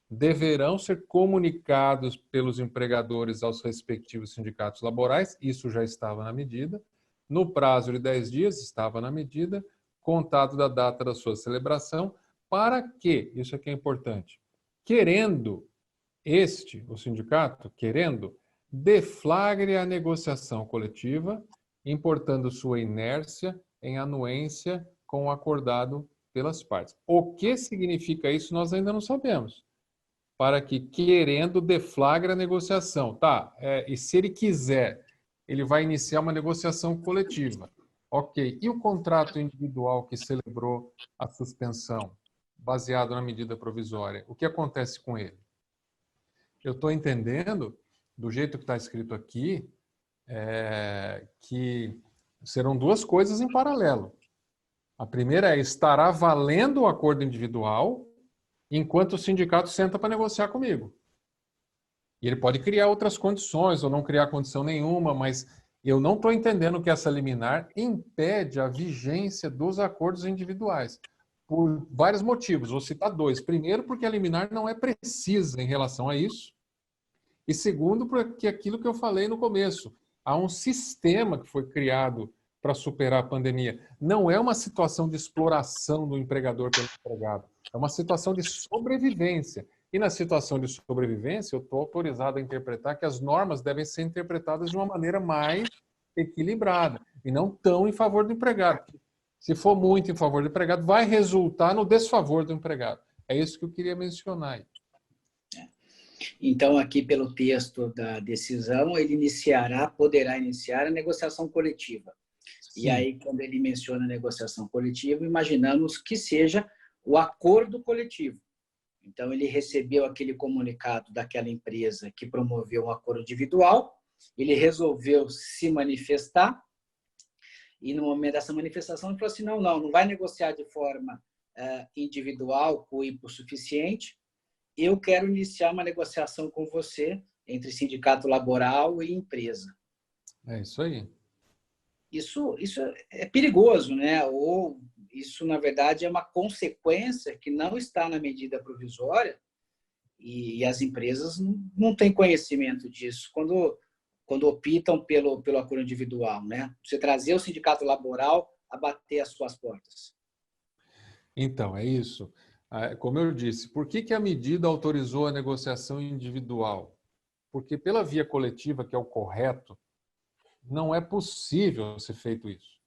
deverão ser comunicados pelos empregadores aos respectivos sindicatos laborais, isso já estava na medida, no prazo de 10 dias, estava na medida, contado da data da sua celebração, para que, isso aqui é importante, querendo o sindicato, deflagre a negociação coletiva, importando sua inércia em anuência com o acordado pelas partes. O que significa isso, nós ainda não sabemos. Para que, querendo, deflagre a negociação. Tá, e se ele quiser, ele vai iniciar uma negociação coletiva. Ok, e o contrato individual que celebrou a suspensão, baseado na medida provisória, o que acontece com ele? eu estou entendendo, do jeito que está escrito aqui, que serão duas coisas em paralelo. A primeira é, estará valendo o acordo individual enquanto o sindicato senta para negociar comigo. E ele pode criar outras condições ou não criar condição nenhuma, mas eu não estou entendendo que essa liminar impede a vigência dos acordos individuais. Por vários motivos, vou citar dois. Primeiro, porque a liminar não é precisa em relação a isso. E segundo, porque aquilo que eu falei no começo, há um sistema que foi criado para superar a pandemia. Não é uma situação de exploração do empregador pelo empregado, é uma situação de sobrevivência. E na situação de sobrevivência, eu estou autorizado a interpretar que as normas devem ser interpretadas de uma maneira mais equilibrada e não tão em favor do empregado. Se for muito em favor do empregado, vai resultar no desfavor do empregado. É isso que eu queria mencionar aí. Então, aqui pelo texto da decisão, ele poderá iniciar a negociação coletiva. Sim. E aí, quando ele menciona a negociação coletiva, imaginamos que seja o acordo coletivo. Então, ele recebeu aquele comunicado daquela empresa que promoveu um acordo individual, ele resolveu se manifestar, e no momento dessa manifestação ele falou assim, não vai negociar de forma individual, com o hipossuficiente, eu quero iniciar uma negociação com você entre sindicato laboral e empresa. É isso aí. Isso é perigoso, né? Ou isso, na verdade, é uma consequência que não está na medida provisória e as empresas não têm conhecimento disso quando optam pelo acordo individual, né? Você trazer o sindicato laboral a bater as suas portas. Então, é isso. Como eu disse, por que a medida autorizou a negociação individual? Porque pela via coletiva, que é o correto, não é possível ser feito isso.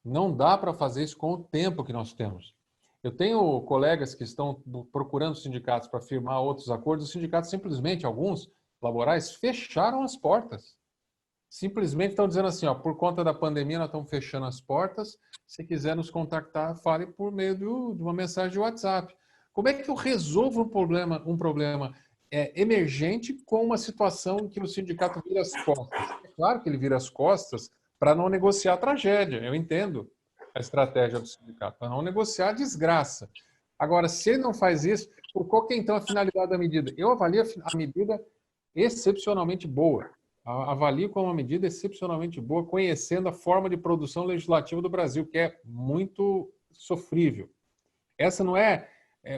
Não dá para fazer isso com o tempo que nós temos. Eu tenho colegas que estão procurando sindicatos para firmar outros acordos, os sindicatos simplesmente, alguns laborais, fecharam as portas. Simplesmente estão dizendo assim, ó, por conta da pandemia nós estamos fechando as portas, se quiser nos contactar, fale por meio de uma mensagem de WhatsApp. Como é que eu resolvo um problema emergente com uma situação em que o sindicato vira as costas? É claro que ele vira as costas para não negociar a tragédia. Eu entendo a estratégia do sindicato, para não negociar a desgraça. Agora, se ele não faz isso, qual que é então a finalidade da medida? Eu avalio a medida excepcionalmente boa. Avalio como uma medida excepcionalmente boa, conhecendo a forma de produção legislativa do Brasil, que é muito sofrível. Essa não é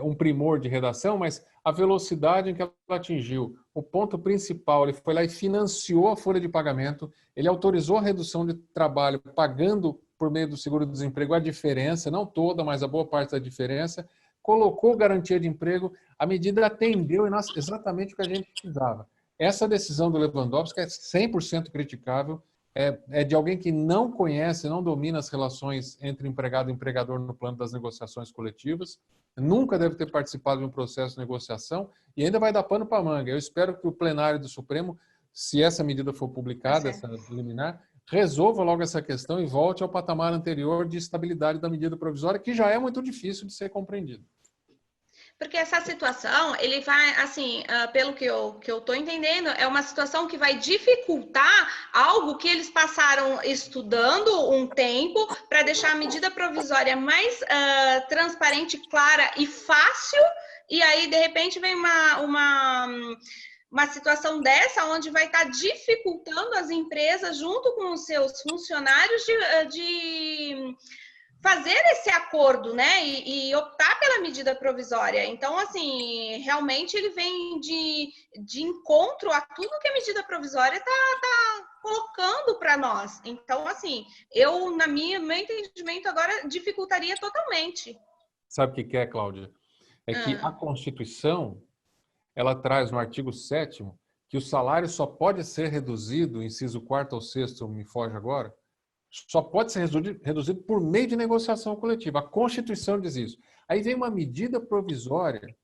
um primor de redação, mas a velocidade em que ela atingiu. O ponto principal, ele foi lá e financiou a folha de pagamento, ele autorizou a redução de trabalho, pagando por meio do seguro-desemprego a diferença, não toda, mas a boa parte da diferença, colocou garantia de emprego, a medida atendeu exatamente o que a gente precisava. Essa decisão do Lewandowski é 100% criticável, é de alguém que não conhece, não domina as relações entre empregado e empregador no plano das negociações coletivas, nunca deve ter participado de um processo de negociação e ainda vai dar pano para manga. Eu espero que o plenário do Supremo, se essa medida for publicada, essa liminar, resolva logo essa questão e volte ao patamar anterior de estabilidade da medida provisória, que já é muito difícil de ser compreendido. Porque essa situação, ele vai, assim, pelo que eu estou entendendo, é uma situação que vai dificultar algo que eles passaram estudando um tempo para deixar a medida provisória mais transparente, clara e fácil, e aí, de repente, vem uma situação dessa, onde vai estar dificultando as empresas, junto com os seus funcionários, de fazer esse acordo, né, e optar pela medida provisória. Então, assim, realmente ele vem de encontro a tudo que a medida provisória está colocando para nós. Então, assim, eu, meu entendimento agora, dificultaria totalmente. Sabe o que é, Cláudia? É que a Constituição, ela traz no artigo 7º que o salário só pode ser reduzido, inciso 4º ou 6º, me foge agora, só pode ser reduzido por meio de negociação coletiva. A Constituição diz isso. Aí vem uma medida provisória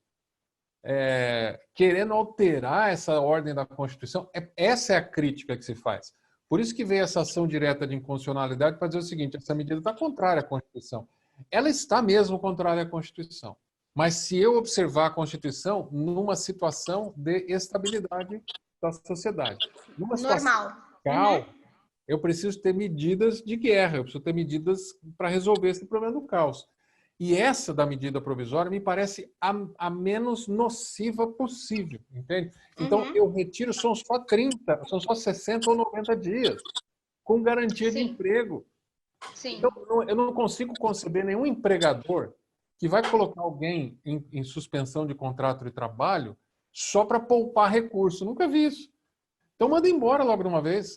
querendo alterar essa ordem da Constituição. Essa é a crítica que se faz. Por isso que veio essa ação direta de inconstitucionalidade para dizer o seguinte, essa medida está contrária à Constituição. Ela está mesmo contrária à Constituição. Mas se eu observar a Constituição numa situação de estabilidade da sociedade, numa situação Normal. caos, eu preciso ter medidas de guerra, eu preciso ter medidas para resolver esse problema do caos. E essa da medida provisória me parece a menos nociva possível, entende? Então, eu retiro, são só 30, são só 60 ou 90 dias, com garantia de emprego. Sim. Então, eu não consigo conceber nenhum empregador que vai colocar alguém em suspensão de contrato de trabalho só para poupar recurso. Nunca vi isso. Então, manda embora logo de uma vez.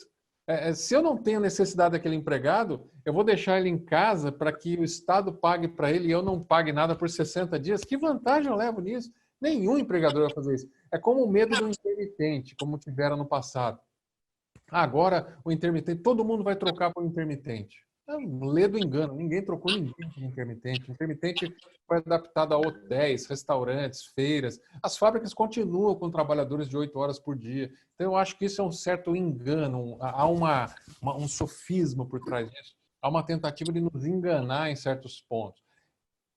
Se eu não tenho necessidade daquele empregado, eu vou deixar ele em casa para que o Estado pague para ele e eu não pague nada por 60 dias. Que vantagem eu levo nisso? Nenhum empregador vai fazer isso. É como o medo do intermitente, como tiveram no passado. Agora, o intermitente, todo mundo vai trocar por intermitente. É um ledo engano, ninguém trocou ninguém por intermitente. O intermitente foi adaptado a hotéis, restaurantes, feiras. As fábricas continuam com trabalhadores de 8 horas por dia. Então, eu acho que isso é um certo engano, há um sofisma por trás disso. Há uma tentativa de nos enganar em certos pontos.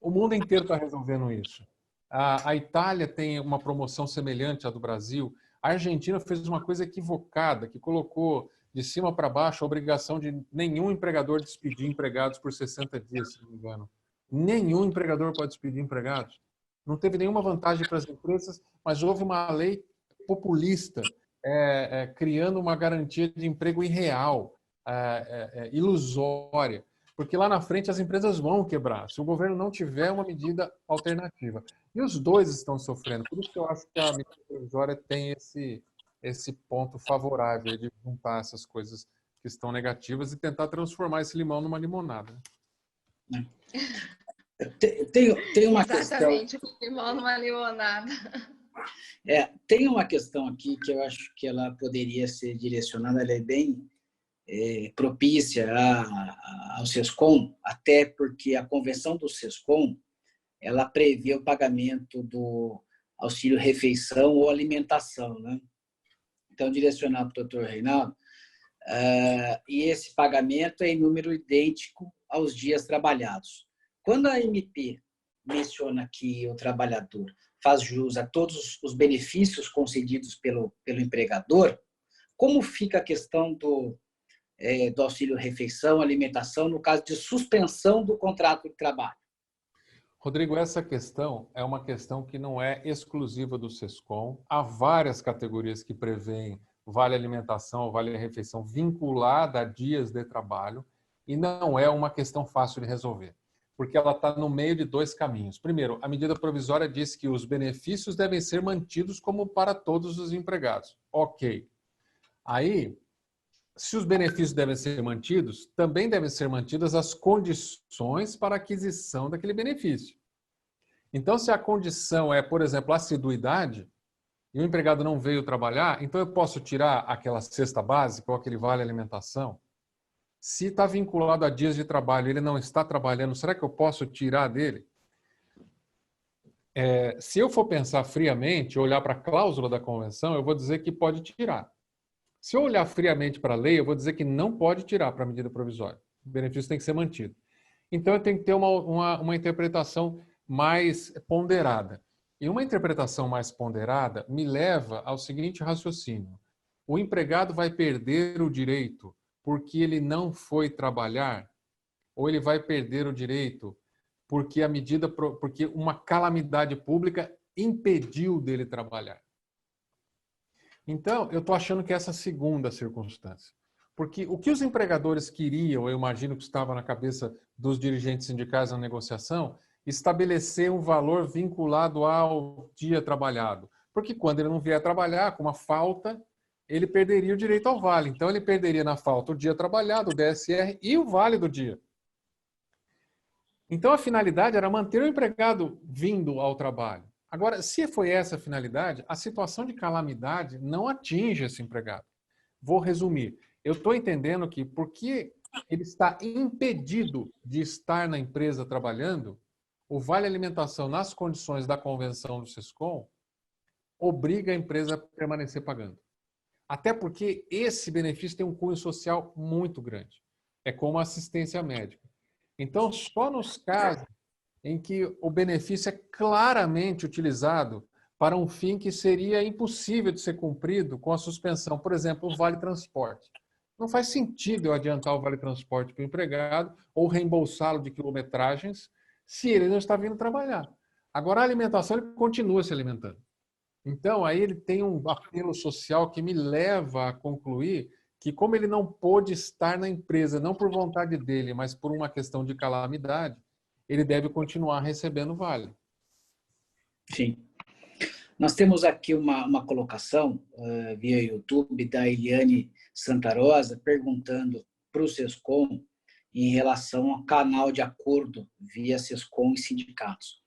O mundo inteiro está resolvendo isso. A Itália tem uma promoção semelhante à do Brasil. A Argentina fez uma coisa equivocada, que colocou de cima para baixo a obrigação de nenhum empregador despedir empregados por 60 dias, se não me engano. Nenhum empregador pode despedir empregados. Não teve nenhuma vantagem para as empresas, mas houve uma lei populista, criando uma garantia de emprego irreal, ilusória. Porque lá na frente as empresas vão quebrar, se o governo não tiver uma medida alternativa. E os dois estão sofrendo. Por isso que eu acho que a medida provisória tem esse ponto favorável de juntar essas coisas que estão negativas e tentar transformar esse limão numa limonada. Tem uma Exatamente, questão... limão numa limonada. Tem uma questão aqui que eu acho que ela poderia ser direcionada, ela é bem propícia ao SESCOM, até porque a convenção do SESCOM ela prevê o pagamento do auxílio refeição ou alimentação, né? Então, direcionado para o doutor Reinaldo, e esse pagamento é em número idêntico aos dias trabalhados. Quando a MP menciona que o trabalhador faz jus a todos os benefícios concedidos pelo empregador, como fica a questão do auxílio refeição, alimentação, no caso de suspensão do contrato de trabalho? Rodrigo, essa questão é uma questão que não é exclusiva do SESCOM. Há várias categorias que prevêem vale alimentação, vale refeição vinculada a dias de trabalho e não é uma questão fácil de resolver, porque ela está no meio de dois caminhos. Primeiro, a medida provisória diz que os benefícios devem ser mantidos como para todos os empregados. Ok. Aí, se os benefícios devem ser mantidos, também devem ser mantidas as condições para aquisição daquele benefício. Então, se a condição é, por exemplo, assiduidade, e o empregado não veio trabalhar, então eu posso tirar aquela cesta básica ou aquele vale alimentação? Se está vinculado a dias de trabalho e ele não está trabalhando, será que eu posso tirar dele? Se eu for pensar friamente, olhar para a cláusula da convenção, eu vou dizer que pode tirar. Se eu olhar friamente para a lei, eu vou dizer que não pode tirar para a medida provisória. O benefício tem que ser mantido. Então, eu tenho que ter uma interpretação mais ponderada. E uma interpretação mais ponderada me leva ao seguinte raciocínio. O empregado vai perder o direito porque ele não foi trabalhar? Ou ele vai perder o direito porque porque uma calamidade pública impediu dele trabalhar? Então, eu estou achando que é essa segunda circunstância. Porque o que os empregadores queriam, eu imagino que estava na cabeça dos dirigentes sindicais na negociação, estabelecer um valor vinculado ao dia trabalhado. Porque quando ele não vier trabalhar, com uma falta, ele perderia o direito ao vale. Então, ele perderia na falta o dia trabalhado, o DSR e o vale do dia. Então, a finalidade era manter o empregado vindo ao trabalho. Agora, se foi essa a finalidade, a situação de calamidade não atinge esse empregado. Vou resumir. Eu estou entendendo que porque ele está impedido de estar na empresa trabalhando, o vale alimentação nas condições da convenção do SESCOM obriga a empresa a permanecer pagando. Até porque esse benefício tem um cunho social muito grande. É como a assistência médica. Então, só nos casos em que o benefício é claramente utilizado para um fim que seria impossível de ser cumprido com a suspensão. Por exemplo, o Vale Transporte. Não faz sentido eu adiantar o Vale Transporte para o empregado ou reembolsá-lo de quilometragens se ele não está vindo trabalhar. Agora, a alimentação, ele continua se alimentando. Então, aí ele tem um apelo social que me leva a concluir que, como ele não pôde estar na empresa, não por vontade dele, mas por uma questão de calamidade, ele deve continuar recebendo o vale. Sim. Nós temos aqui uma colocação via YouTube da Eliane Santarosa perguntando para o SESCOM em relação ao canal de acordo via SESCOM e sindicatos.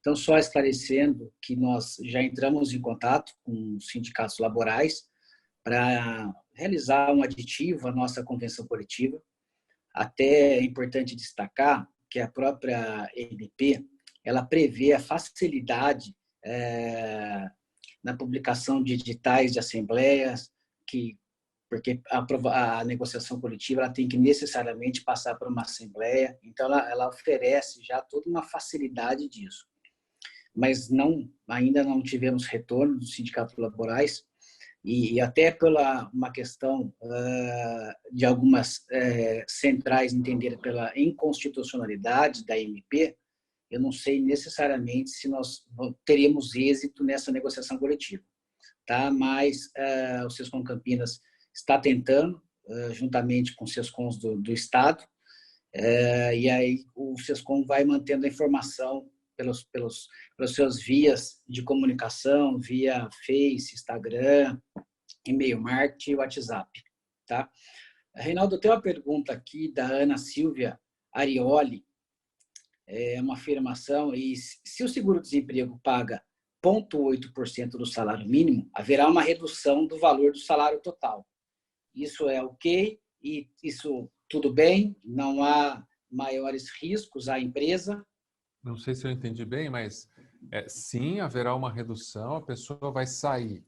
Então, só esclarecendo que nós já entramos em contato com os sindicatos laborais para realizar um aditivo à nossa convenção coletiva. Até é importante destacar que a própria MP ela prevê a facilidade na publicação de editais de assembleias, porque a negociação coletiva ela tem que necessariamente passar por uma assembleia, então ela oferece já toda uma facilidade disso. Mas ainda não tivemos retorno dos sindicatos laborais, e até pela uma questão de algumas centrais entenderem pela inconstitucionalidade da MP, eu não sei necessariamente se nós teremos êxito nessa negociação coletiva, tá? Mas o SESCOM Campinas está tentando, juntamente com os SESCOMs do Estado, e aí o SESCOM vai mantendo a informação pelos seus vias de comunicação, via Face, Instagram, e-mail marketing e WhatsApp, tá? Reinaldo, tem uma pergunta aqui da Ana Silvia Arioli, uma afirmação, e se o seguro-desemprego paga 0,8% do salário mínimo, haverá uma redução do valor do salário total. Isso é ok? E isso tudo bem? Não há maiores riscos à empresa? Não sei se eu entendi bem, mas sim, haverá uma redução, a pessoa vai sair.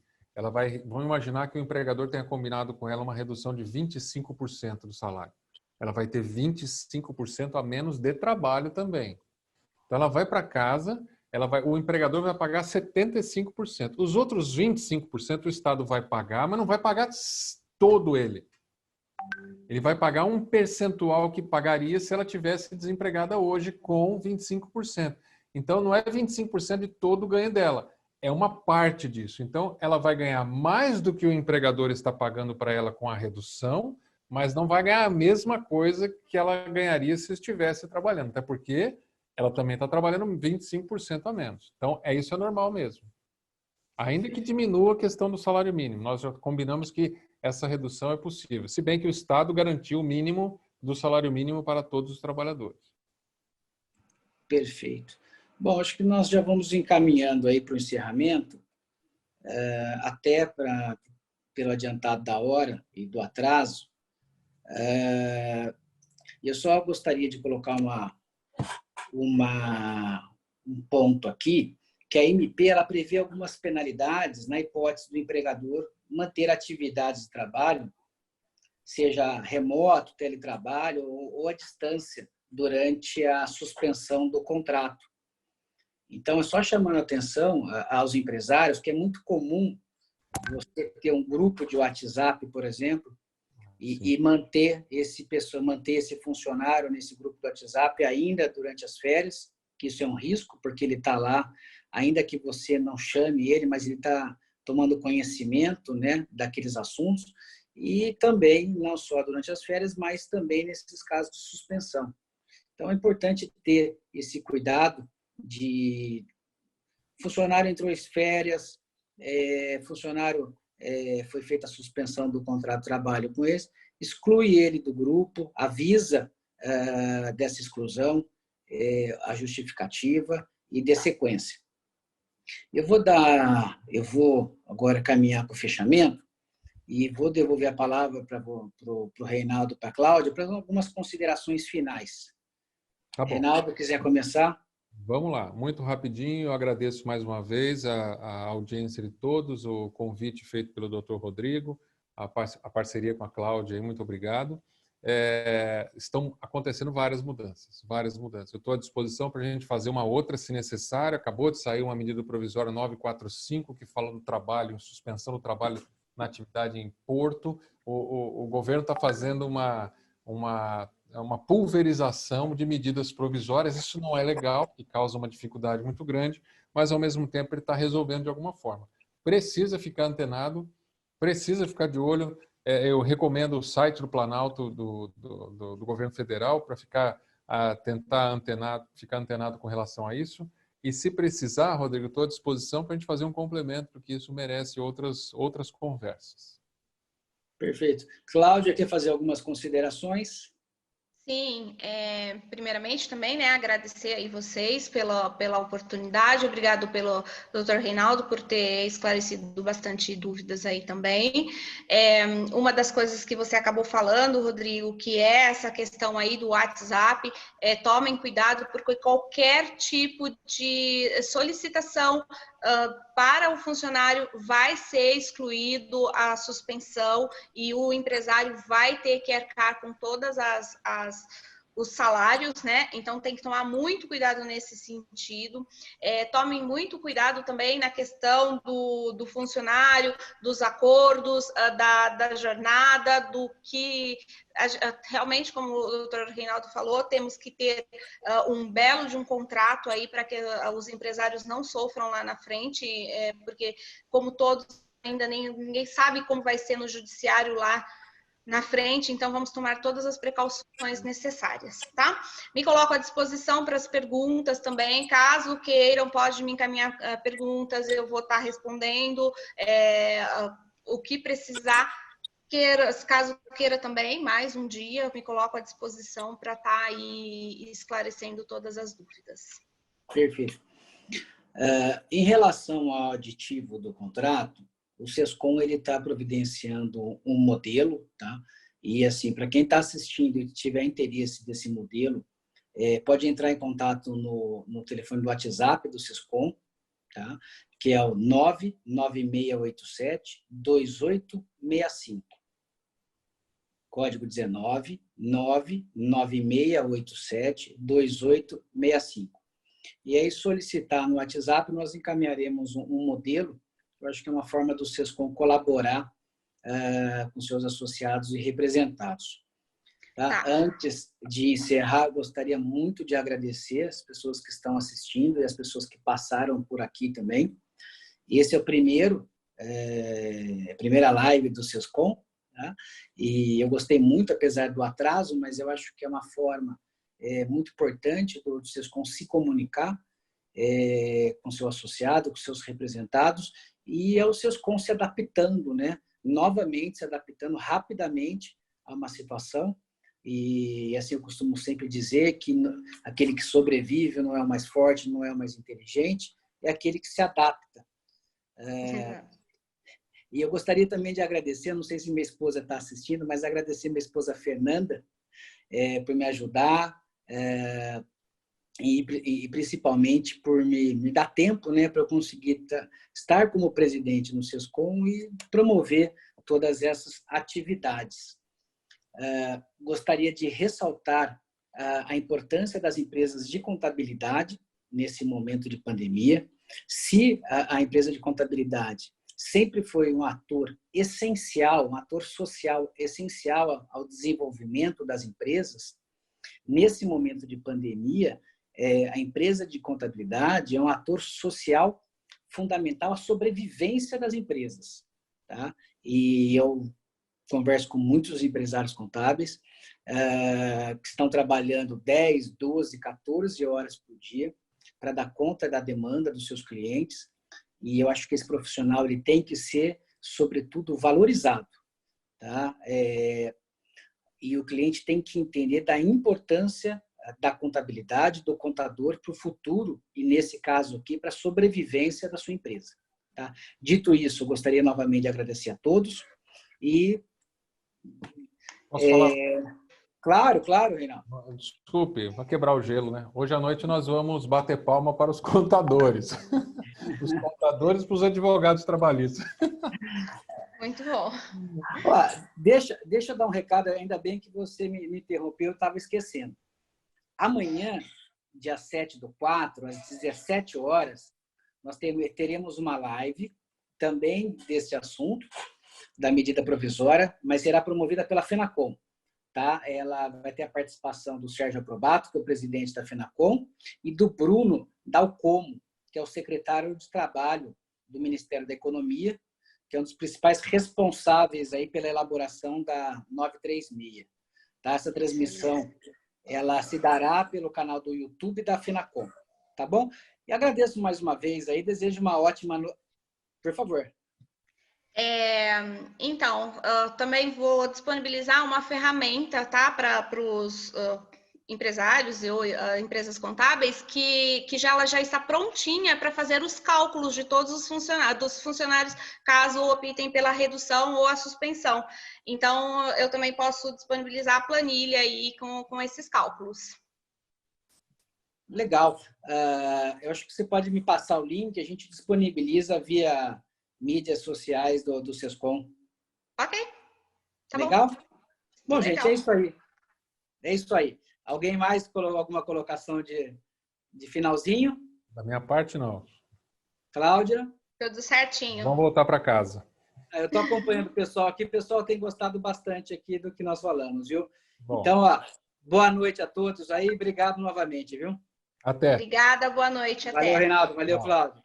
Vamos imaginar que o empregador tenha combinado com ela uma redução de 25% do salário. Ela vai ter 25% a menos de trabalho também. Então, ela vai para casa, o empregador vai pagar 75%. Os outros 25% o Estado vai pagar, mas não vai pagar todo ele. Ele vai pagar um percentual que pagaria se ela tivesse desempregada hoje com 25%. Então, não é 25% de todo o ganho dela, é uma parte disso. Então, ela vai ganhar mais do que o empregador está pagando para ela com a redução, mas não vai ganhar a mesma coisa que ela ganharia se estivesse trabalhando, até porque ela também está trabalhando 25% a menos. Então, isso é normal mesmo. Ainda que diminua a questão do salário mínimo, nós já combinamos que essa redução é possível, se bem que o Estado garantiu o mínimo do salário mínimo para todos os trabalhadores. Perfeito. Bom, acho que nós já vamos encaminhando aí para o encerramento, até pelo adiantado da hora e do atraso. Eu só gostaria de colocar um ponto aqui, que a MP ela prevê algumas penalidades na hipótese do empregador manter atividades de trabalho, seja remoto, teletrabalho ou à distância, durante a suspensão do contrato. Então, é só chamando a atenção aos empresários, que é muito comum você ter um grupo de WhatsApp, por exemplo, e manter esse funcionário nesse grupo de WhatsApp ainda durante as férias, que isso é um risco, porque ele está lá, ainda que você não chame ele, mas ele está tomando conhecimento, né, daqueles assuntos, e também, não só durante as férias, mas também nesses casos de suspensão. Então, é importante ter esse cuidado de funcionário entrou em férias, funcionário foi feita a suspensão do contrato de trabalho com esse, exclui ele do grupo, avisa dessa exclusão, a justificativa e dê sequência. Eu vou agora caminhar para o fechamento e vou devolver a palavra para o Reinaldo, para a Cláudia, para algumas considerações finais. Tá bom. Reinaldo, quiser começar? Vamos lá, muito rapidinho. Eu agradeço mais uma vez a audiência de todos, o convite feito pelo Dr. Rodrigo, a parceria com a Cláudia, muito obrigado. estão acontecendo várias mudanças. Eu estou à disposição para a gente fazer uma outra, se necessário. Acabou de sair uma medida provisória 945 que fala do trabalho, suspensão do trabalho na atividade em porto. O governo está fazendo uma pulverização de medidas provisórias. Isso não é legal e causa uma dificuldade muito grande, mas, ao mesmo tempo, ele está resolvendo de alguma forma. Precisa ficar antenado, precisa ficar de olho. Eu recomendo o site do Planalto do governo federal para ficar antenado com relação a isso. E, se precisar, Rodrigo, estou à disposição para a gente fazer um complemento, porque isso merece outras conversas. Perfeito. Cláudia, quer fazer algumas considerações? Sim, primeiramente também, né, agradecer aí vocês pela oportunidade, obrigado pelo Dr. Reinaldo por ter esclarecido bastante dúvidas aí também. Uma das coisas que você acabou falando, Rodrigo, que é essa questão aí do WhatsApp, tomem cuidado, porque qualquer tipo de solicitação para o funcionário vai ser excluído a suspensão e o empresário vai ter que arcar com todas os salários, né? Então tem que tomar muito cuidado nesse sentido. Tomem muito cuidado também na questão do funcionário, dos acordos, da jornada, do que realmente, como o Dr. Reinaldo falou, temos que ter um belo de um contrato aí para que os empresários não sofram lá na frente, porque como todos ainda ninguém sabe como vai ser no judiciário lá na frente, então vamos tomar todas as precauções necessárias, tá? Me coloco à disposição para as perguntas também, caso queiram, pode me encaminhar perguntas, eu vou estar respondendo o que precisar. Caso queira também, mais um dia, eu me coloco à disposição para estar aí esclarecendo todas as dúvidas. Perfeito. Em relação ao aditivo do contrato, o SESCOM está providenciando um modelo, tá? E, assim, para quem está assistindo e tiver interesse desse modelo, pode entrar em contato no telefone do WhatsApp do SESCOM, tá? Que é o 99687-2865. Código 19 99687-2865. E aí, solicitar no WhatsApp, nós encaminharemos um modelo. Eu acho que é uma forma do SESCOM colaborar com seus associados e representados. Tá? Antes de encerrar, gostaria muito de agradecer as pessoas que estão assistindo e as pessoas que passaram por aqui também. Esse é a primeira live do SESCOM, tá? E eu gostei muito, apesar do atraso, mas eu acho que é uma forma muito importante do SESCOM se comunicar com seu associado, com seus representados, e é o SESCOM se adaptando, né? Novamente se adaptando rapidamente a uma situação. E assim eu costumo sempre dizer que aquele que sobrevive não é o mais forte, não é o mais inteligente, é aquele que se adapta. E eu gostaria também de agradecer, não sei se minha esposa está assistindo, mas agradecer minha esposa Fernanda por me ajudar, e principalmente por me dar tempo, né, para eu conseguir estar como presidente no SESCOM e promover todas essas atividades. Gostaria de ressaltar a importância das empresas de contabilidade nesse momento de pandemia. Se a empresa de contabilidade sempre foi um ator essencial, um ator social essencial ao desenvolvimento das empresas, nesse momento de pandemia, a empresa de contabilidade é um ator social fundamental à sobrevivência das empresas, tá? E eu converso com muitos empresários contábeis que estão trabalhando 10, 12, 14 horas por dia para dar conta da demanda dos seus clientes, e eu acho que esse profissional ele tem que ser, sobretudo, valorizado, tá? E o cliente tem que entender da importância da contabilidade, do contador para o futuro, e nesse caso aqui, para a sobrevivência da sua empresa. Tá? Dito isso, eu gostaria novamente de agradecer a todos e... Posso falar? Claro, Reinaldo. Desculpe, para quebrar o gelo, né? Hoje à noite nós vamos bater palma para os contadores. Os contadores para os advogados trabalhistas. Muito bom. Ó, deixa eu dar um recado, ainda bem que você me interrompeu, eu estava esquecendo. Amanhã, dia 7/4, às 17 horas, nós teremos uma live também desse assunto, da medida provisória, mas será promovida pela FENACOM. Tá? Ela vai ter a participação do Sérgio Aprobato, que é o presidente da FENACOM, e do Bruno Dalcomo, que é o secretário de Trabalho do Ministério da Economia, que é um dos principais responsáveis aí pela elaboração da 936. Tá? Essa transmissão ela se dará pelo canal do YouTube da FENACOM. Tá bom? E agradeço mais uma vez aí, desejo uma ótima... Por favor. Então, também vou disponibilizar uma ferramenta, tá, para os empresários ou empresas contábeis ela já está prontinha para fazer os cálculos de todos os funcionários, caso optem pela redução ou a suspensão. Então, eu também posso disponibilizar a planilha aí com esses cálculos. Legal. Eu acho que você pode me passar o link, a gente disponibiliza via mídias sociais do Sescom. Ok. Tá legal? Bom, legal. gente, é isso aí. É isso aí. Alguém mais colocou alguma colocação de finalzinho? Da minha parte, não. Cláudia? Tudo certinho. Vamos voltar para casa. Eu estou acompanhando o pessoal aqui. O pessoal tem gostado bastante aqui do que nós falamos, viu? Bom. Então, boa noite a todos aí. Obrigado novamente, viu? Até. Obrigada, boa noite. Até. Valeu, Reinaldo. Valeu, Cláudio.